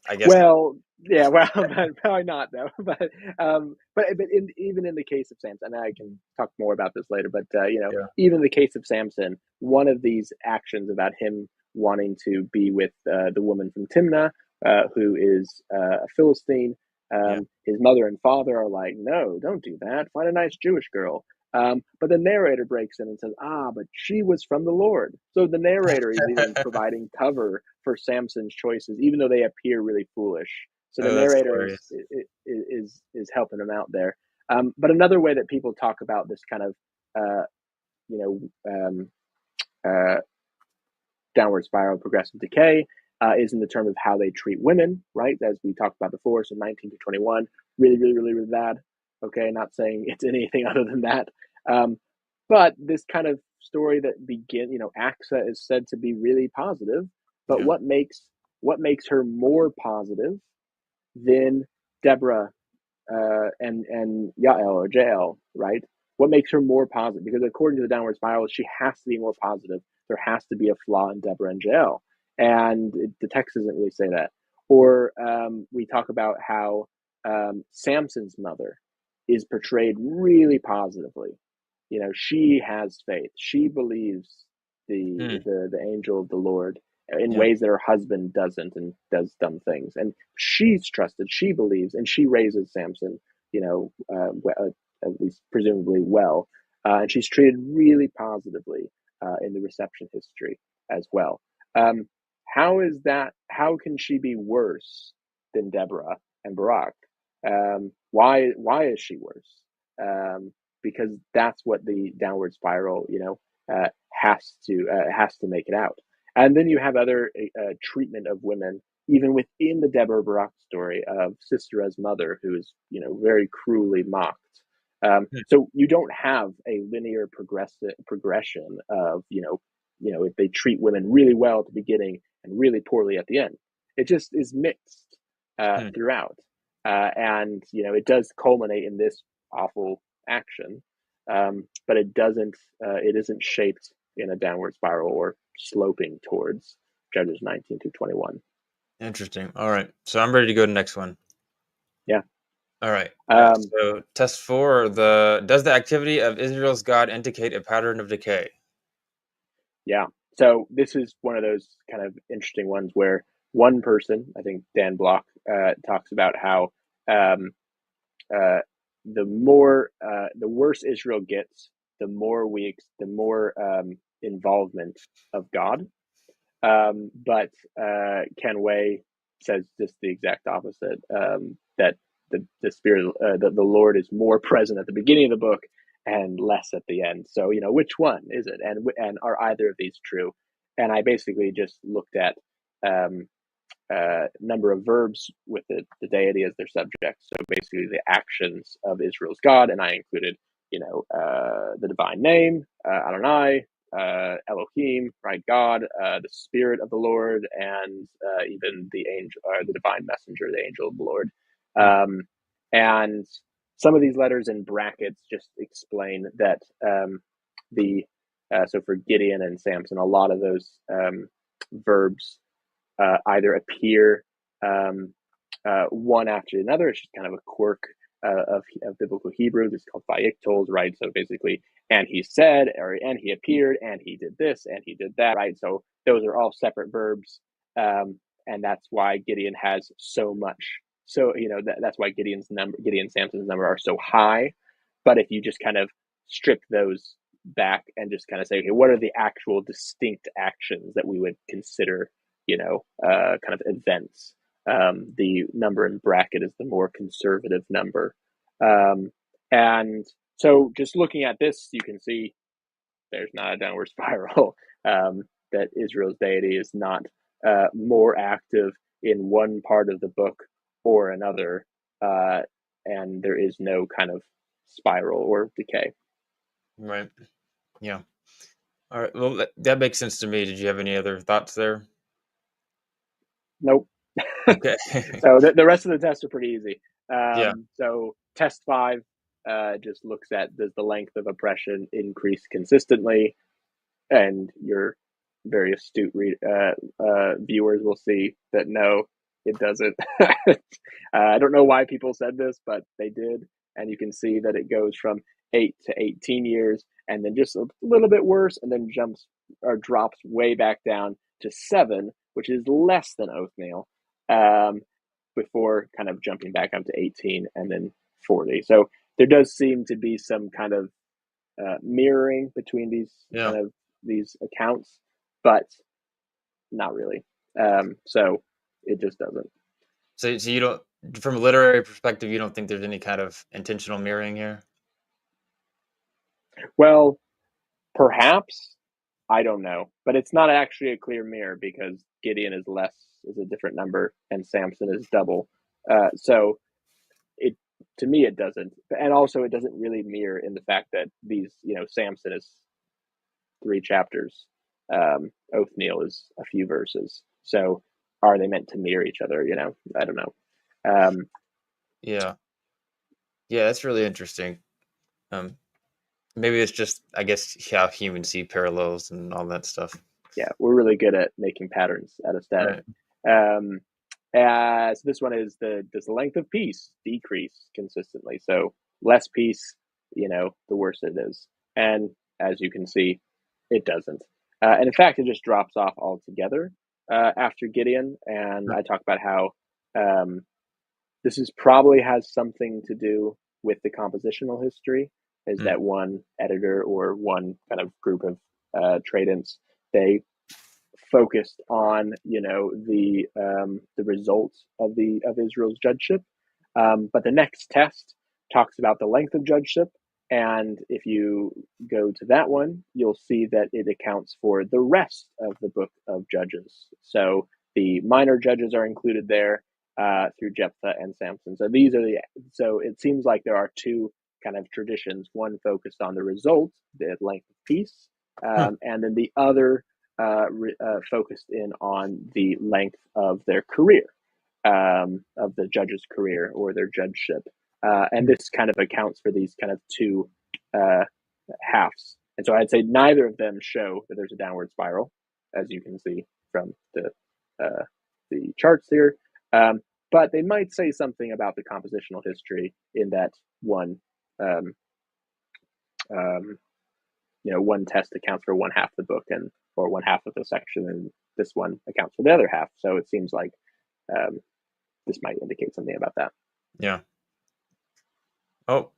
I guess. Well, yeah, well, but probably not though. But even in the case of Samson, and I can talk more about this later. But Yeah. even in the case of Samson, one of these actions about him wanting to be with the woman from Timnah, who is a Philistine, Yeah. his mother and father are like, "No, don't do that. Find a nice Jewish girl." But the narrator breaks in and says, "Ah, but she was from the Lord." So the narrator is even providing cover for Samson's choices, even though they appear really foolish. So the Oh, that's narrator hilarious. is helping him out there. But another way that people talk about this kind of uh, you know uh, downward spiral, progressive decay, is in the term of how they treat women, right? As we talked about before, so 19 to 21, really, really, really, really bad. Okay, not saying it's anything other than that. Um, but this kind of story that Axa is said to be really positive. But Yeah. what makes her more positive than Deborah, and Yael or Jael, right? What makes her more positive? Because according to the downward spiral, she has to be more positive. There has to be a flaw in Deborah and Jael, and the text doesn't really say that. Or we talk about how Samson's mother is portrayed really positively. She has faith. She believes Hmm. the angel of the Lord in Yeah. ways that her husband doesn't, and does dumb things. And she's trusted. She believes, and she raises Samson, at least presumably well. And she's treated really positively in the reception history as well. Um, how is that? How can she be worse than Deborah and Barak? Why is she worse? Because that's what the downward spiral, has to make it out. And then you have other treatment of women, even within the Deborah Barak story of Sisera's mother, who is very cruelly mocked. Hmm. So you don't have a linear progression of if they treat women really well at the beginning and really poorly at the end. It just is mixed Hmm. throughout, and it does culminate in this awful action, but it doesn't. It isn't shaped in a downward spiral or sloping towards Judges 19 to 21. Interesting. All right. So I'm ready to go to the next one. Yeah. All right. Um, So test four, the does the activity of Israel's God indicate a pattern of decay? yeah. So this is one of those kind of interesting ones where one person, I think Dan Block, talks about how um, uh, the worse Israel gets, the more involvement of God. But Ken Way says just the exact opposite. That the spirit, the Lord is more present at the beginning of the book and less at the end. So which one is it, and are either of these true? And I basically just looked at um, number of verbs with the deity as their subject. So basically, the actions of Israel's God, and I included, the divine name, Adonai, Elohim, right? God, the Spirit of the Lord, and even the angel, or the divine messenger, the angel of the Lord. Hmm. Um, and some of these letters in brackets just explain that the so for Gideon and Samson, a lot of those verbs either appear um, one after another. It's just kind of a quirk of biblical Hebrew. This is called Vayiktols, right? So basically, and he said, or and he appeared, and he did this, and he did that, right? So those are all separate verbs, and that's why Gideon has so much. So that's why Gideon Samson's number are so high. But if you just kind of strip those back and just kind of say, okay, what are the actual distinct actions that we would consider kind of events. The number in bracket is the more conservative number. Um, and so just looking at this, you can see there's not a downward spiral, that Israel's deity is not more active in one part of the book or another, uh, and there is no kind of spiral or decay. Right. Yeah. All right. Well, that makes sense to me. Did you have any other thoughts there? Nope. Okay. So the rest of the tests are pretty easy. Yeah. So test five just looks at, does the length of oppression increase consistently? And your very astute viewers will see that no, it doesn't. I don't know why people said this, but they did. And you can see that it goes from 8 to 18 years, and then just a little bit worse, and then jumps or drops way back down to 7, which is less than Othniel, um, before kind of jumping back up to 18 and then 40. So there does seem to be some kind of mirroring between Yeah. these accounts, but not really. So it just doesn't. So you don't, from a literary perspective, you don't think there's any kind of intentional mirroring here? Well, perhaps, I don't know, but it's not actually a clear mirror because Gideon is a different number and Samson is double. So it to me it doesn't, and also it doesn't really mirror in the fact that Samson is 3 chapters, Othniel is a few verses. So are they meant to mirror each other? I don't know. Um, Yeah. Yeah, that's really interesting. Um, Maybe it's just, I guess, how humans see parallels and all that stuff. yeah, we're really good at making patterns out of static. Right. Um, so this one is, does the length of piece decrease consistently? So less piece, the worse it is. And as you can see, it doesn't. And in fact, it just drops off altogether after Gideon. And I talk about how um, this is probably has something to do with the compositional history. Is Mm. that one editor or one kind of group of tradents? They focused on the results of Israel's judgeship, but the next test talks about the length of judgeship, and if you go to that one, you'll see that it accounts for the rest of the book of Judges. So the minor judges are included there through Jephthah and Samson. So it seems like there are two kind of traditions: one focused on the result, the length of peace, Huh. and then the other focused in on the length of their career, of the judge's career or their judgeship. And this kind of accounts for these kind of two uh, halves. And so I'd say neither of them show that there's a downward spiral, as you can see from uh, the charts here. but they might say something about the compositional history in that one, um, um, one test accounts for one half of the book or one half of the section, and this one accounts for the other half. So it seems like um, this might indicate something about that. Yeah. Oh,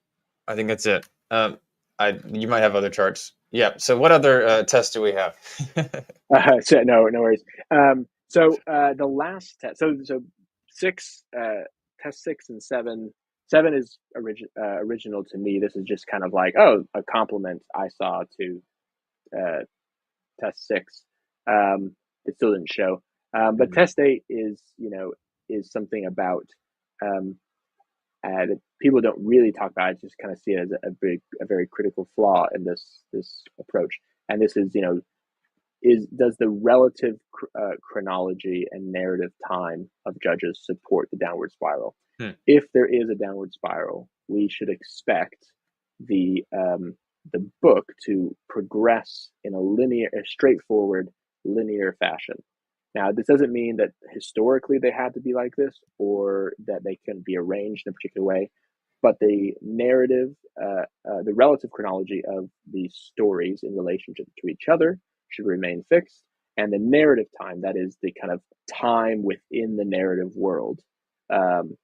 I think that's it. You might have other charts. Yeah. So what other tests do we have? So no worries. The last test, so six, test 6 and 7. 7 is original to me. This is just kind of like, oh, a compliment I saw to uh, test 6. It still didn't show, but Mhm. test 8 is something about um, that people don't really talk about. I just kind of see it as a very critical flaw in this approach. And this is, does the relative chronology and narrative time of judges support the downward spiral? Hmm. If there is a downward spiral, we should expect the book to progress in a straightforward, linear fashion. Now, this doesn't mean that historically they had to be like this or that they can be arranged in a particular way, but the narrative, the relative chronology of the stories in relationship to each other should remain fixed. And the narrative time, that is the kind of time within the narrative world, um,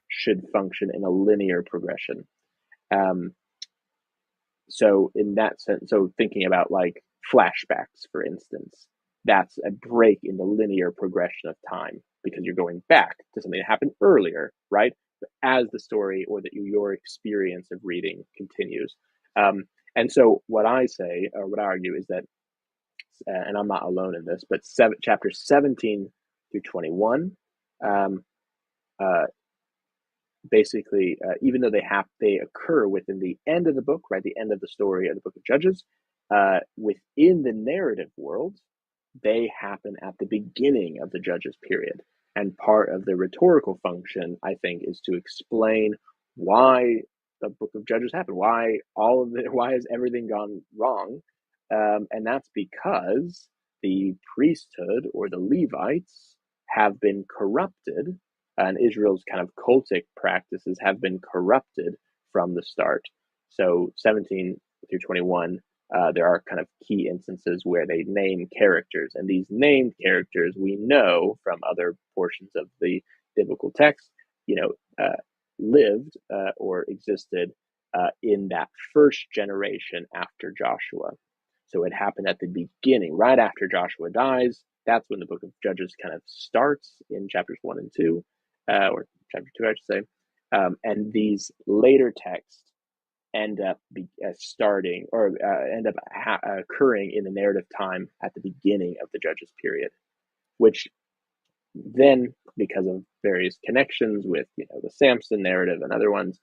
should function in a linear progression. Um, so in that sense, so thinking about like flashbacks, for instance, that's a break in the linear progression of time because you're going back to something that happened earlier, right? But as the story or that your experience of reading continues. And so what I say, or what I argue, is that, and I'm not alone in this, but chapters 17 through 21, um, uh, basically, even though they occur within the end of the book, right, the end of the story of the Book of Judges, within the narrative world, they happen at the beginning of the Judges period. And part of the rhetorical function, I think, is to explain why the Book of Judges happened, why has everything gone wrong, and that's because the priesthood or the Levites have been corrupted, and Israel's kind of cultic practices have been corrupted from the start. So 17 through 21, there are kind of key instances where they name characters, and these named characters we know from other portions of the biblical text, lived or existed in that first generation after Joshua. So it happened at the beginning, right after Joshua dies. That's when the book of Judges kind of starts in chapters 1 and 2, or chapter 2, I should say. And these later texts end up starting or end up occurring in the narrative time at the beginning of the Judges period, which then, because of various connections with the Samson narrative and other ones,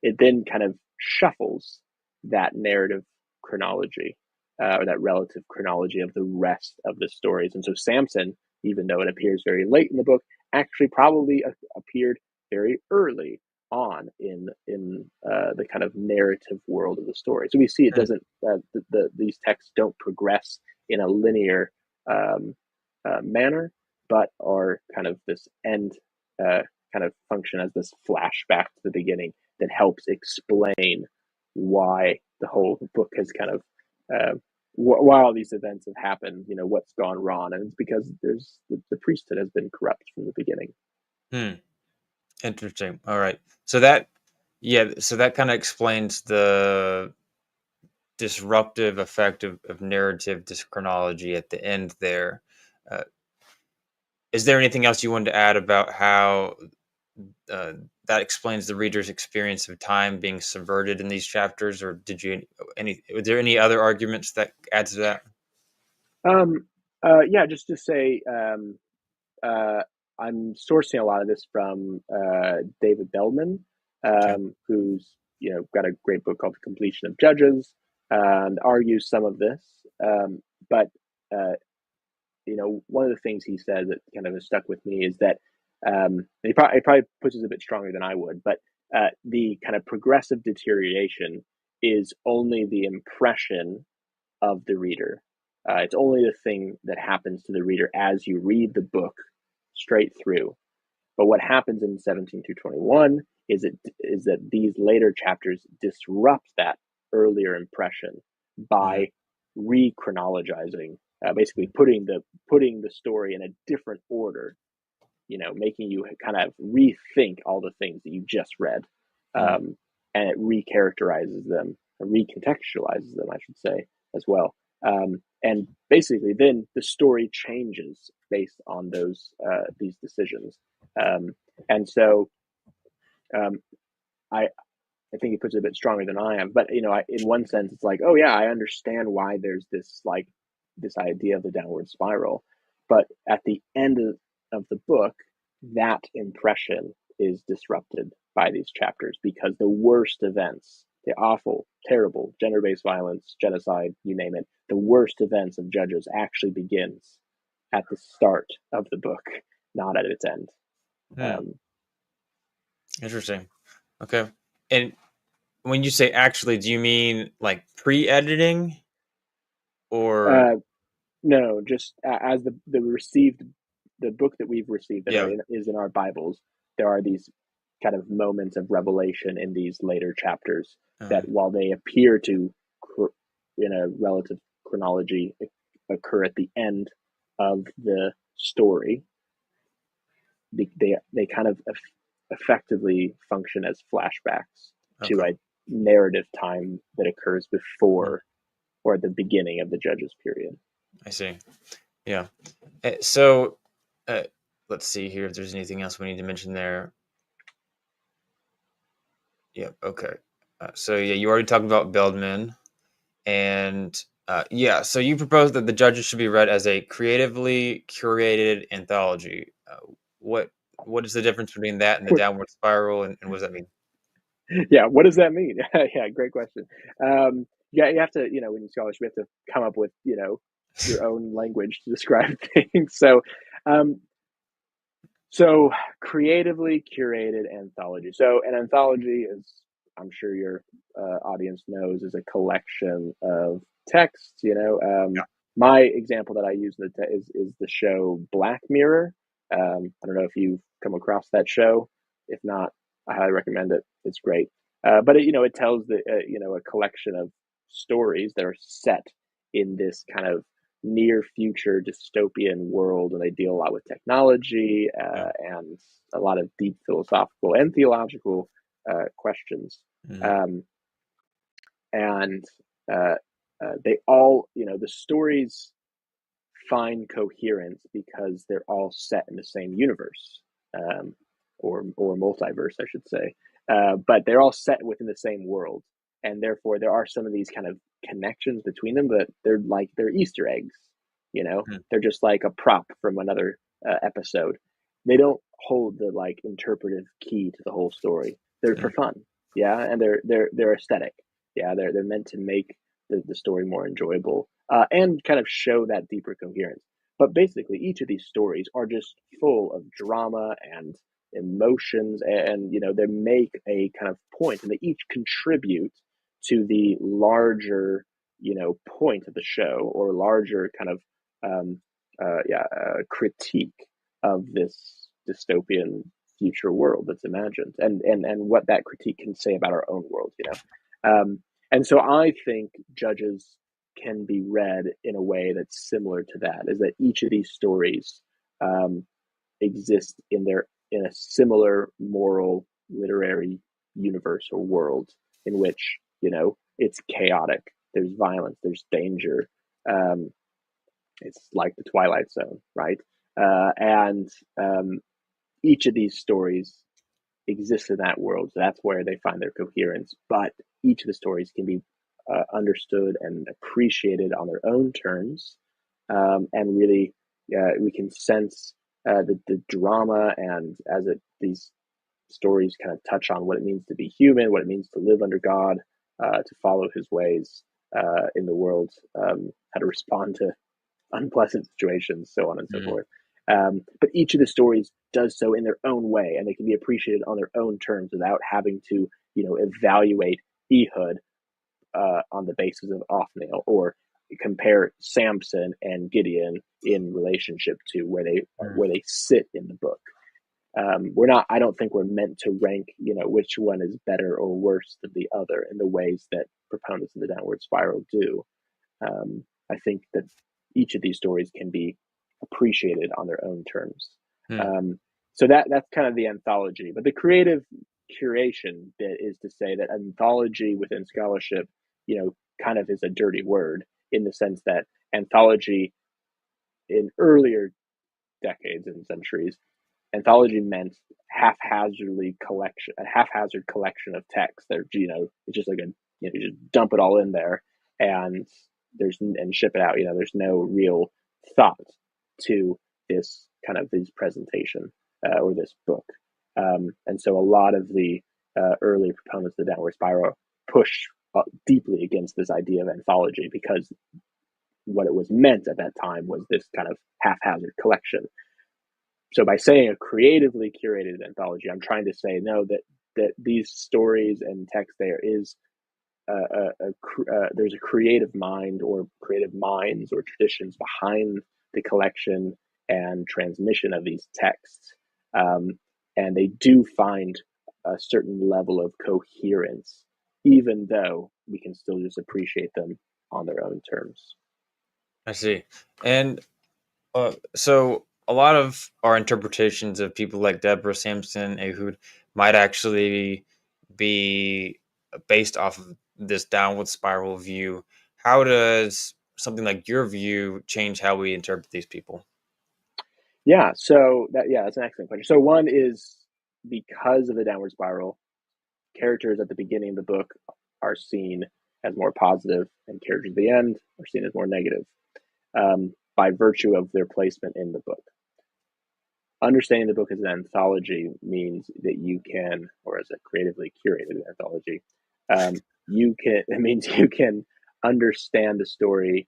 it then kind of shuffles that narrative chronology, or that relative chronology of the rest of the stories. And so Samson, even though it appears very late in the book, actually probably appeared very early on in the kind of narrative world of the story. So we see it doesn't these texts don't progress in a linear manner, but are kind of this end, kind of function as this flashback to the beginning that helps explain why the whole book has kind of why all these events have happened. What's gone wrong, and it's because there's the priesthood has been corrupt from the beginning. Hmm. Interesting. All right. So that, yeah, so that kind of explains the disruptive effect of narrative chronology at the end there. Uh, is there anything else you wanted to add about how uh, that explains the reader's experience of time being subverted in these chapters, or were there any other arguments that add to that? Um, yeah, just to say, uh, I'm sourcing a lot of this from David Bellman, Okay. who's got a great book called The Completion of Judges, and argues some of this. But uh, one of the things he says that kind of has stuck with me is that he probably puts it a bit stronger than I would, but the kind of progressive deterioration is only the impression of the reader. It's only the thing that happens to the reader as you read the book straight through. But what happens in 17 through 21 is that these later chapters disrupt that earlier impression Mm, by re-chronologizing, basically putting the story in a different order, making you kind of rethink all the things that you just read, mm, and it recharacterizes them, recontextualizes them, I should say, as well. And basically, then the story changes based on these decisions. Um, and so, um, I think he puts it a bit stronger than I am. But in one sense, it's like, oh yeah, I understand why there's this idea of the downward spiral. But at the end of the book, that impression is disrupted by these chapters because the worst events, the awful, terrible gender-based violence, genocide, you name it, the worst events of Judges actually begins at the start of the book, not at its end. mm. Um, Interesting. Okay. And when you say actually, do you mean like pre-editing or uh, No, just as the book that we've received yeah? is in our Bibles. There are these kind of moments of revelation in these later chapters Uh, that, while they appear to, in a relative chronology, occur at the end of the story, they kind of effectively function as flashbacks to okay. a narrative time that occurs Mm, before or at the beginning of the Judges period. I see. Yeah. So, uh, let's see here if there's anything else we need to mention there. Yeah. Okay. So yeah, you already talked about Beldman, and yeah. So you propose that the Judges should be read as a creatively curated anthology. What what is the difference between that and the downward spiral, and what does that mean? Yeah, what does that mean? Yeah, great question. Yeah, you have to, in scholarship, you have to come up with, your own language to describe things. Um, so creatively curated anthology. So an anthology is, I'm sure your audience knows, is a collection of texts. My example that I use is the show Black Mirror. I don't know if you've come across that show. If not, I highly recommend it. It's great. But it tells a collection of stories that are set in this kind of near future dystopian world, and they deal a lot with technology, Yeah. and a lot of deep philosophical and theological questions. Mhm. Um, and they all, the stories find coherence because they're all set in the same universe, um, or multiverse, I should say. But they're all set within the same world, and therefore there are some of these kind of connections between them, but they're Easter eggs. Mhm. They're just like a prop from another episode. They don't hold the like interpretive key to the whole story. They're for Mhm. fun, yeah, and they're aesthetic, yeah. They're meant to make the story more enjoyable, and kind of show that deeper coherence. But basically, each of these stories are just full of drama and emotions, and they make a kind of point, and they each contribute to the larger point of the show, or larger kind of critique of this dystopian future world that's imagined, and what that critique can say about our own world. And so I think Judges can be read in a way that's similar to that, is that each of these stories um, exist in a similar moral literary universe or world in which it's chaotic, there's violence, there's danger. um, it's like the Twilight Zone, right? And each of these stories exists in that world. So that's where they find their coherence. But each of the stories can be understood and appreciated on their own terms, and really, we can sense the drama, and these stories kind of touch on what it means to be human, what it means to live under God, to follow His ways in the world, how to respond to unpleasant situations, so on and so Mhm. forth. But each of the stories does so in their own way, and they can be appreciated on their own terms without having to, evaluate Ehud on the basis of Othniel, or compare Samson and Gideon in relationship to where they Mhm. where they sit in the book. We're not. I don't think we're meant to rank, which one is better or worse than the other in the ways that proponents of the downward spiral do. I think that each of these stories can be appreciated on their own terms. Hmm. So that's kind of the anthology. But the creative curation bit is to say that anthology within scholarship, kind of is a dirty word in the sense that anthology in earlier decades and centuries, anthology meant a haphazard collection of texts that it's just like you just dump it all in there and ship it out. There's no real thought to this presentation or this book, and so a lot of the early proponents of the downward spiral push deeply against this idea of anthology because what it was meant at that time was this kind of haphazard collection. So by saying a creatively curated anthology, I'm trying to say no, that these stories and text there's a creative mind or creative minds or traditions behind the collection and transmission of these texts, and they do find a certain level of coherence, even though we can still just appreciate them on their own terms. I see. And so a lot of our interpretations of people like Deborah, Samson, Ehud might actually be based off of this downward spiral view. How does something like your view change how we interpret these people? That's an excellent question. So one is because of the downward spiral, characters at the beginning of the book are seen as more positive, and characters at the end are seen as more negative by virtue of their placement in the book. Understanding the book as an anthology means that you can, or as a creatively curated anthology, it means you can understand the story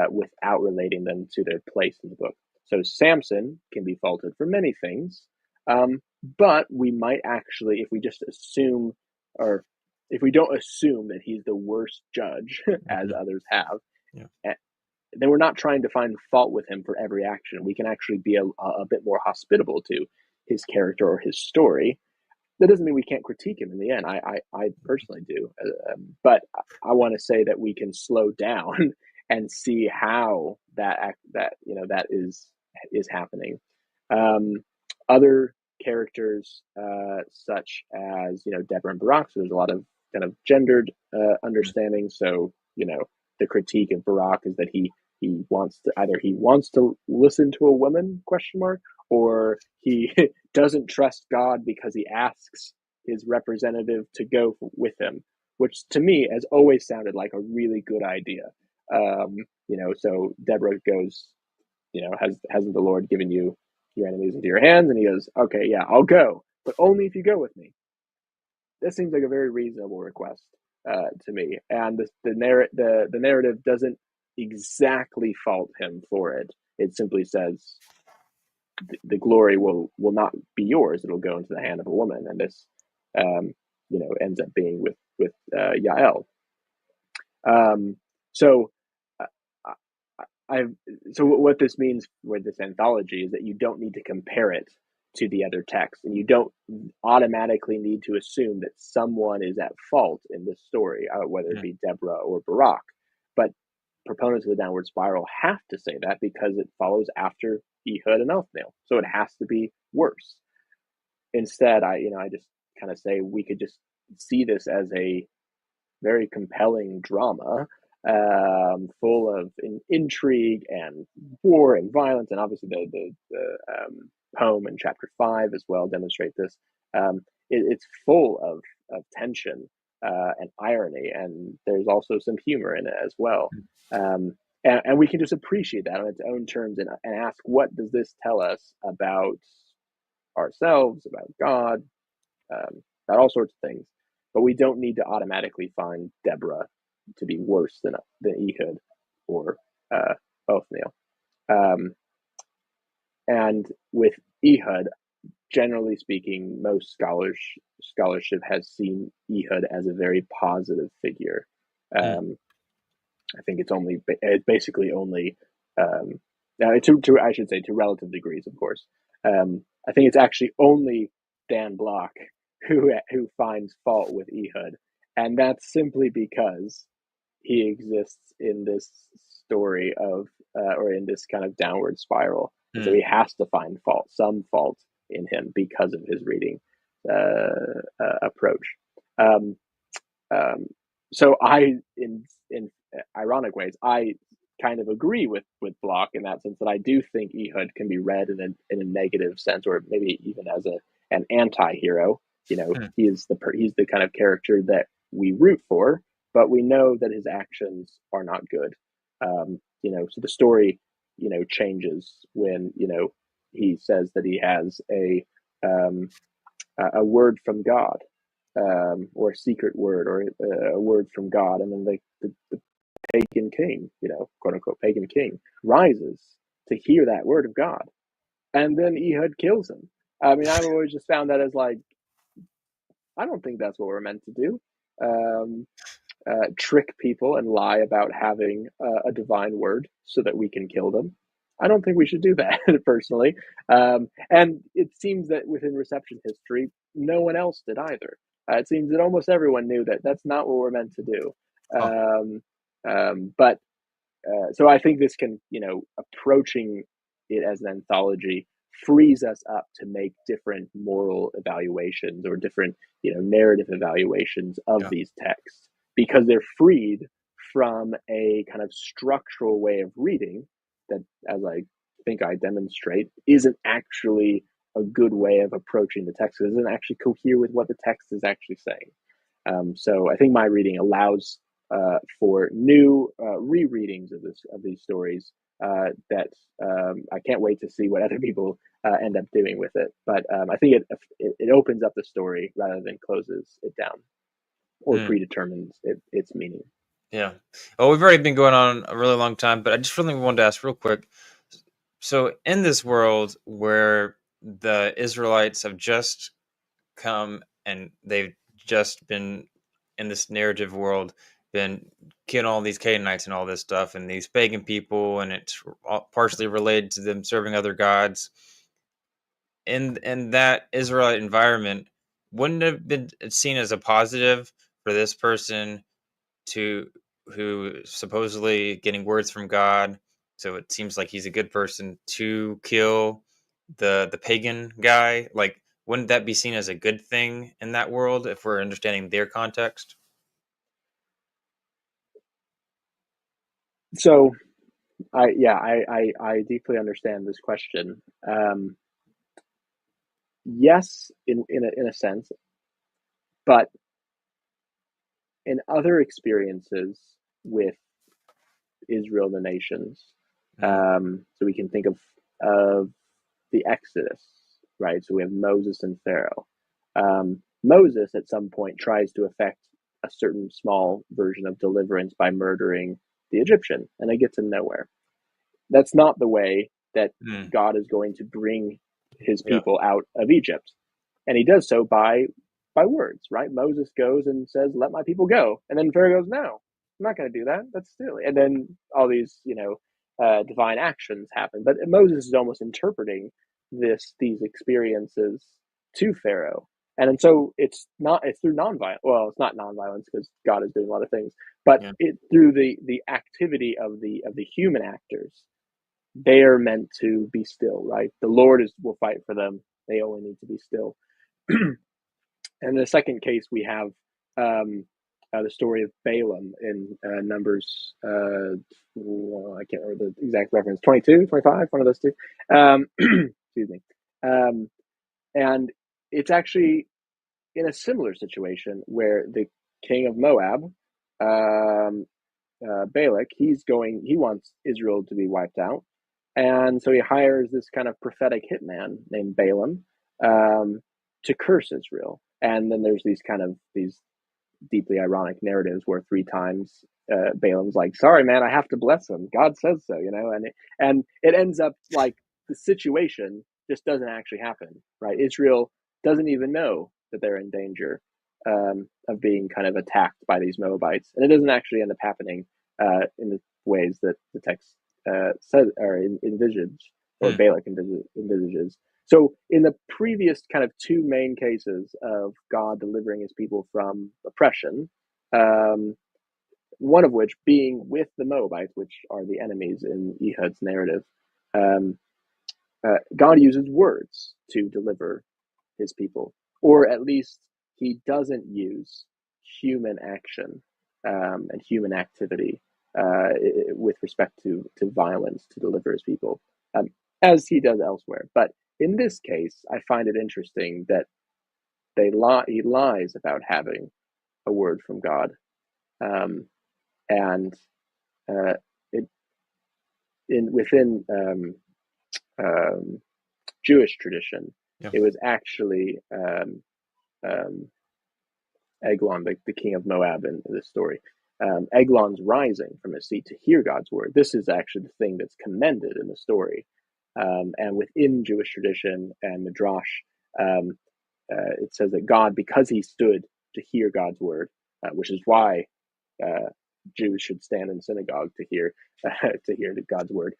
without relating them to their place in the book. So Samson can be faulted for many things, but we might actually, if we just assume, or if we don't assume that he's the worst judge, as Mhm. others have, Yeah. then we're not trying to find fault with him for every action. We can actually be a bit more hospitable to his character or his story. That doesn't mean we can't critique him in the end. I personally do, but I want to say that we can slow down and see how that is happening. Um, Other characters, such as Deborah and Barak, so there's a lot of kind of gendered understanding. So the critique of Barak is that he wants to listen to a woman, question mark, or he doesn't trust God because he asks his representative to go with him, which to me has always sounded like a really good idea. So Deborah goes, hasn't the Lord given you your enemies into your hands? And he goes, okay, yeah, I'll go, but only if you go with me. That seems like a very reasonable request to me, and the narrative doesn't exactly fault him for it. It simply says the glory will not be yours; it'll go into the hand of a woman, and this, ends up being with Yael. Um, so, uh, I so what this means with this anthology is that you don't need to compare it to the other texts, and you don't automatically need to assume that someone is at fault in this story, whether it Yeah. be Deborah or Barak. But proponents of the downward spiral have to say that because it follows after Ehud and Othniel, so it has to be worse. Instead, I just kind of say we could just see this as a very compelling drama, full of intrigue and war and violence, and obviously the poem in chapter 5 as well demonstrate this. It's full of tension and irony, and there's also some humor in it as well. Um, and we can just appreciate that on its own terms and ask, what does this tell us about ourselves, about God, about all sorts of things. But we don't need to automatically find Deborah to be worse than Ehud or Othniel. Um, and with Ehud, generally speaking, most scholarship has seen Ehud as a very positive figure. Mm. Um, I think it's basically only, to I should say, to relative degrees, of course. I think it's actually only Dan Block who finds fault with Ehud, and that's simply because he exists in this story of or in this kind of downward spiral, and so Hmm. he has to find some fault in him because of his reading approach. Um, um, so in ironic ways, I kind of agree with Block in that sense that I do think Ehud can be read in a negative sense, or maybe even as an anti-hero. You know, Hmm. he's the kind of character that we root for, but we know that his actions are not good. You know, so the story, you know, changes when, you know, he says that he has um, a word from God, or a secret word, or a word from God, and then the pagan king, you know, quote unquote pagan king, rises to hear that word of God, and then Ehud kills him. I mean, I've always just found that as like, I don't think that's what we're meant to do. Um, Trick people and lie about having a divine word so that we can kill them. I don't think we should do that personally. And it seems that within reception history, no one else did either. It seems that almost everyone knew that that's not what we're meant to do. Huh. But so I think this can, you know, approaching it as an anthology frees us up to make different moral evaluations or different, you know, narrative evaluations of Yeah. these texts because they're freed from a kind of structural way of reading that, as I think I demonstrate, isn't actually a good way of approaching the text. It doesn't actually cohere with what the text is actually saying. So I think my reading allows for new rereadings of these stories that I can't wait to see what other people end up doing with it. But I think it opens up the story rather than closes it down or Hmm. predetermines its meaning. Yeah. Well, we've already been going on a really long time, but I just really wanted to ask real quick. So, in this world where the Israelites have just come and they've just been in this narrative world, been killing all these Canaanites and all this stuff, and these pagan people, and it's partially related to them serving other gods. In that Israelite environment, wouldn't it have been seen as a positive for this person to who supposedly getting words from God, so it seems like he's a good person to kill the pagan guy? Like, wouldn't that be seen as a good thing in that world if we're understanding their context? So I deeply understand this question. Yes, in a sense, but in other experiences with Israel, the nations. Mm, So we can think of the Exodus, right? So we have Moses and Pharaoh. Moses at some point tries to effect a certain small version of deliverance by murdering the Egyptian, and it gets him nowhere. That's not the way that mm, God is going to bring his yeah, people out of Egypt. And he does so by words, right? Moses goes and says, "Let my people go." And then Pharaoh goes, "No, I'm not going to do that. That's silly." And then all these, you know, divine actions happen. But Moses is almost interpreting these experiences to Pharaoh. And so it's through nonviolence. Well, it's not nonviolence because God is doing a lot of things, but yeah, it through the activity of the human actors. They are meant to be still, right? The Lord will fight for them. They only need to be still. And in the second case, we have the story of Balaam in Numbers, well, I can't remember the exact reference, 22, 25, one of those two. Excuse me. Um, and it's actually in a similar situation where the king of Moab, um, Balak, he wants Israel to be wiped out. And so he hires this kind of prophetic hitman named Balaam um, to curse Israel. And then there's these deeply ironic narratives where three times Balaam's like, "Sorry, man, I have to bless them. God says so," you know, and it ends up like the situation just doesn't actually happen, right? Israel doesn't even know that they're in danger of being kind of attacked by these Moabites, and it doesn't actually end up happening in the ways that the text says or envisages, or mm, Balak envisages. So in the previous kind of two main cases of God delivering his people from oppression, one of which being with the Moabites, which are the enemies in Ehud's narrative, um, God uses words to deliver his people, or at least he doesn't use human action and human activity with respect to violence to deliver his people, as he does elsewhere. But in this case, I find it interesting that he lies about having a word from God, and uh, it, within um, Jewish tradition, Yeah. it was actually um, Eglon, the king of Moab in this story. Eglon's rising from his seat to hear God's word. This is actually the thing that's commended in the story. And within Jewish tradition and Midrash, um, it says that God, because he stood to hear God's word, which is why uh, Jews should stand in synagogue to hear God's word.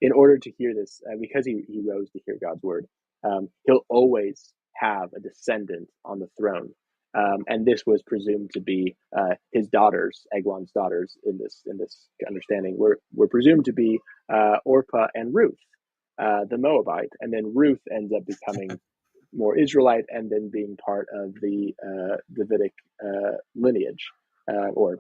In order to hear this, because he rose to hear God's word, he'll always have a descendant on the throne, and this was presumed to be his daughters, Eglon's daughters. In this understanding, were presumed to be Orpah and Ruth, the Moabite, and then Ruth ends up becoming more Israelite and then being part of the Davidic lineage, or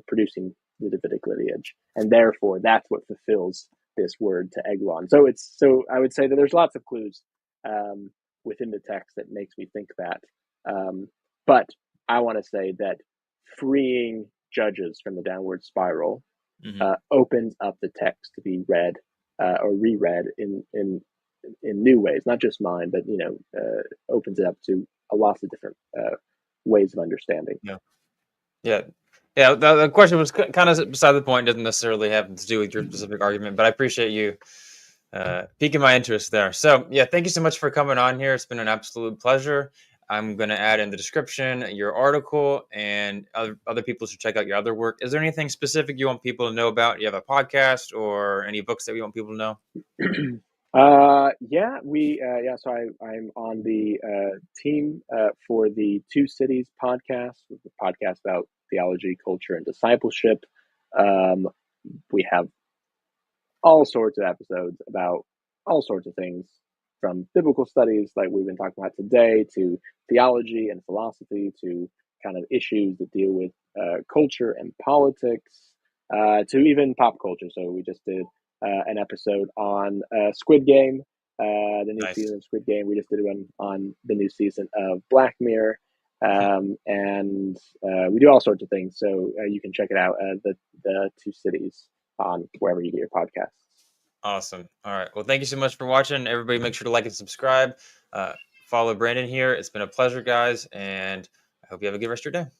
producing the Davidic lineage, and therefore that's what fulfills this word to Eglon. So I would say that there's lots of clues um, within the text that makes me think that, but I want to say that freeing Judges from the downward spiral Hmm. opens up the text to be read or reread in new ways, not just mine, but opens it up to a lots of different ways of understanding. Yeah. Yeah. Yeah. The question was kind of beside the point. Doesn't necessarily have to do with your specific argument, but I appreciate you piquing my interest there. So, yeah, thank you so much for coming on here. It's been an absolute pleasure. I'm going to add in the description your article, and other people should check out your other work. Is there anything specific you want people to know about? You have a podcast or any books that you want people to know? So I'm on the team for the Two Cities podcast, the podcast about theology, culture, and discipleship. Um, we have all sorts of episodes about all sorts of things, from biblical studies like we've been talking about today, to theology and philosophy, to kind of issues that deal with culture and politics, to even pop culture. So we just did an episode on Squid Game, the new Nice. season of Squid Game. We just did one on the new season of Black Mirror. And we do all sorts of things. So you can check it out, the Two Cities, on wherever you get your podcasts. Awesome. All right. Well, thank you so much for watching. Everybody, make sure to like and subscribe. Uh, Follow Brandon here. It's been a pleasure, guys, and I hope you have a good rest of your day.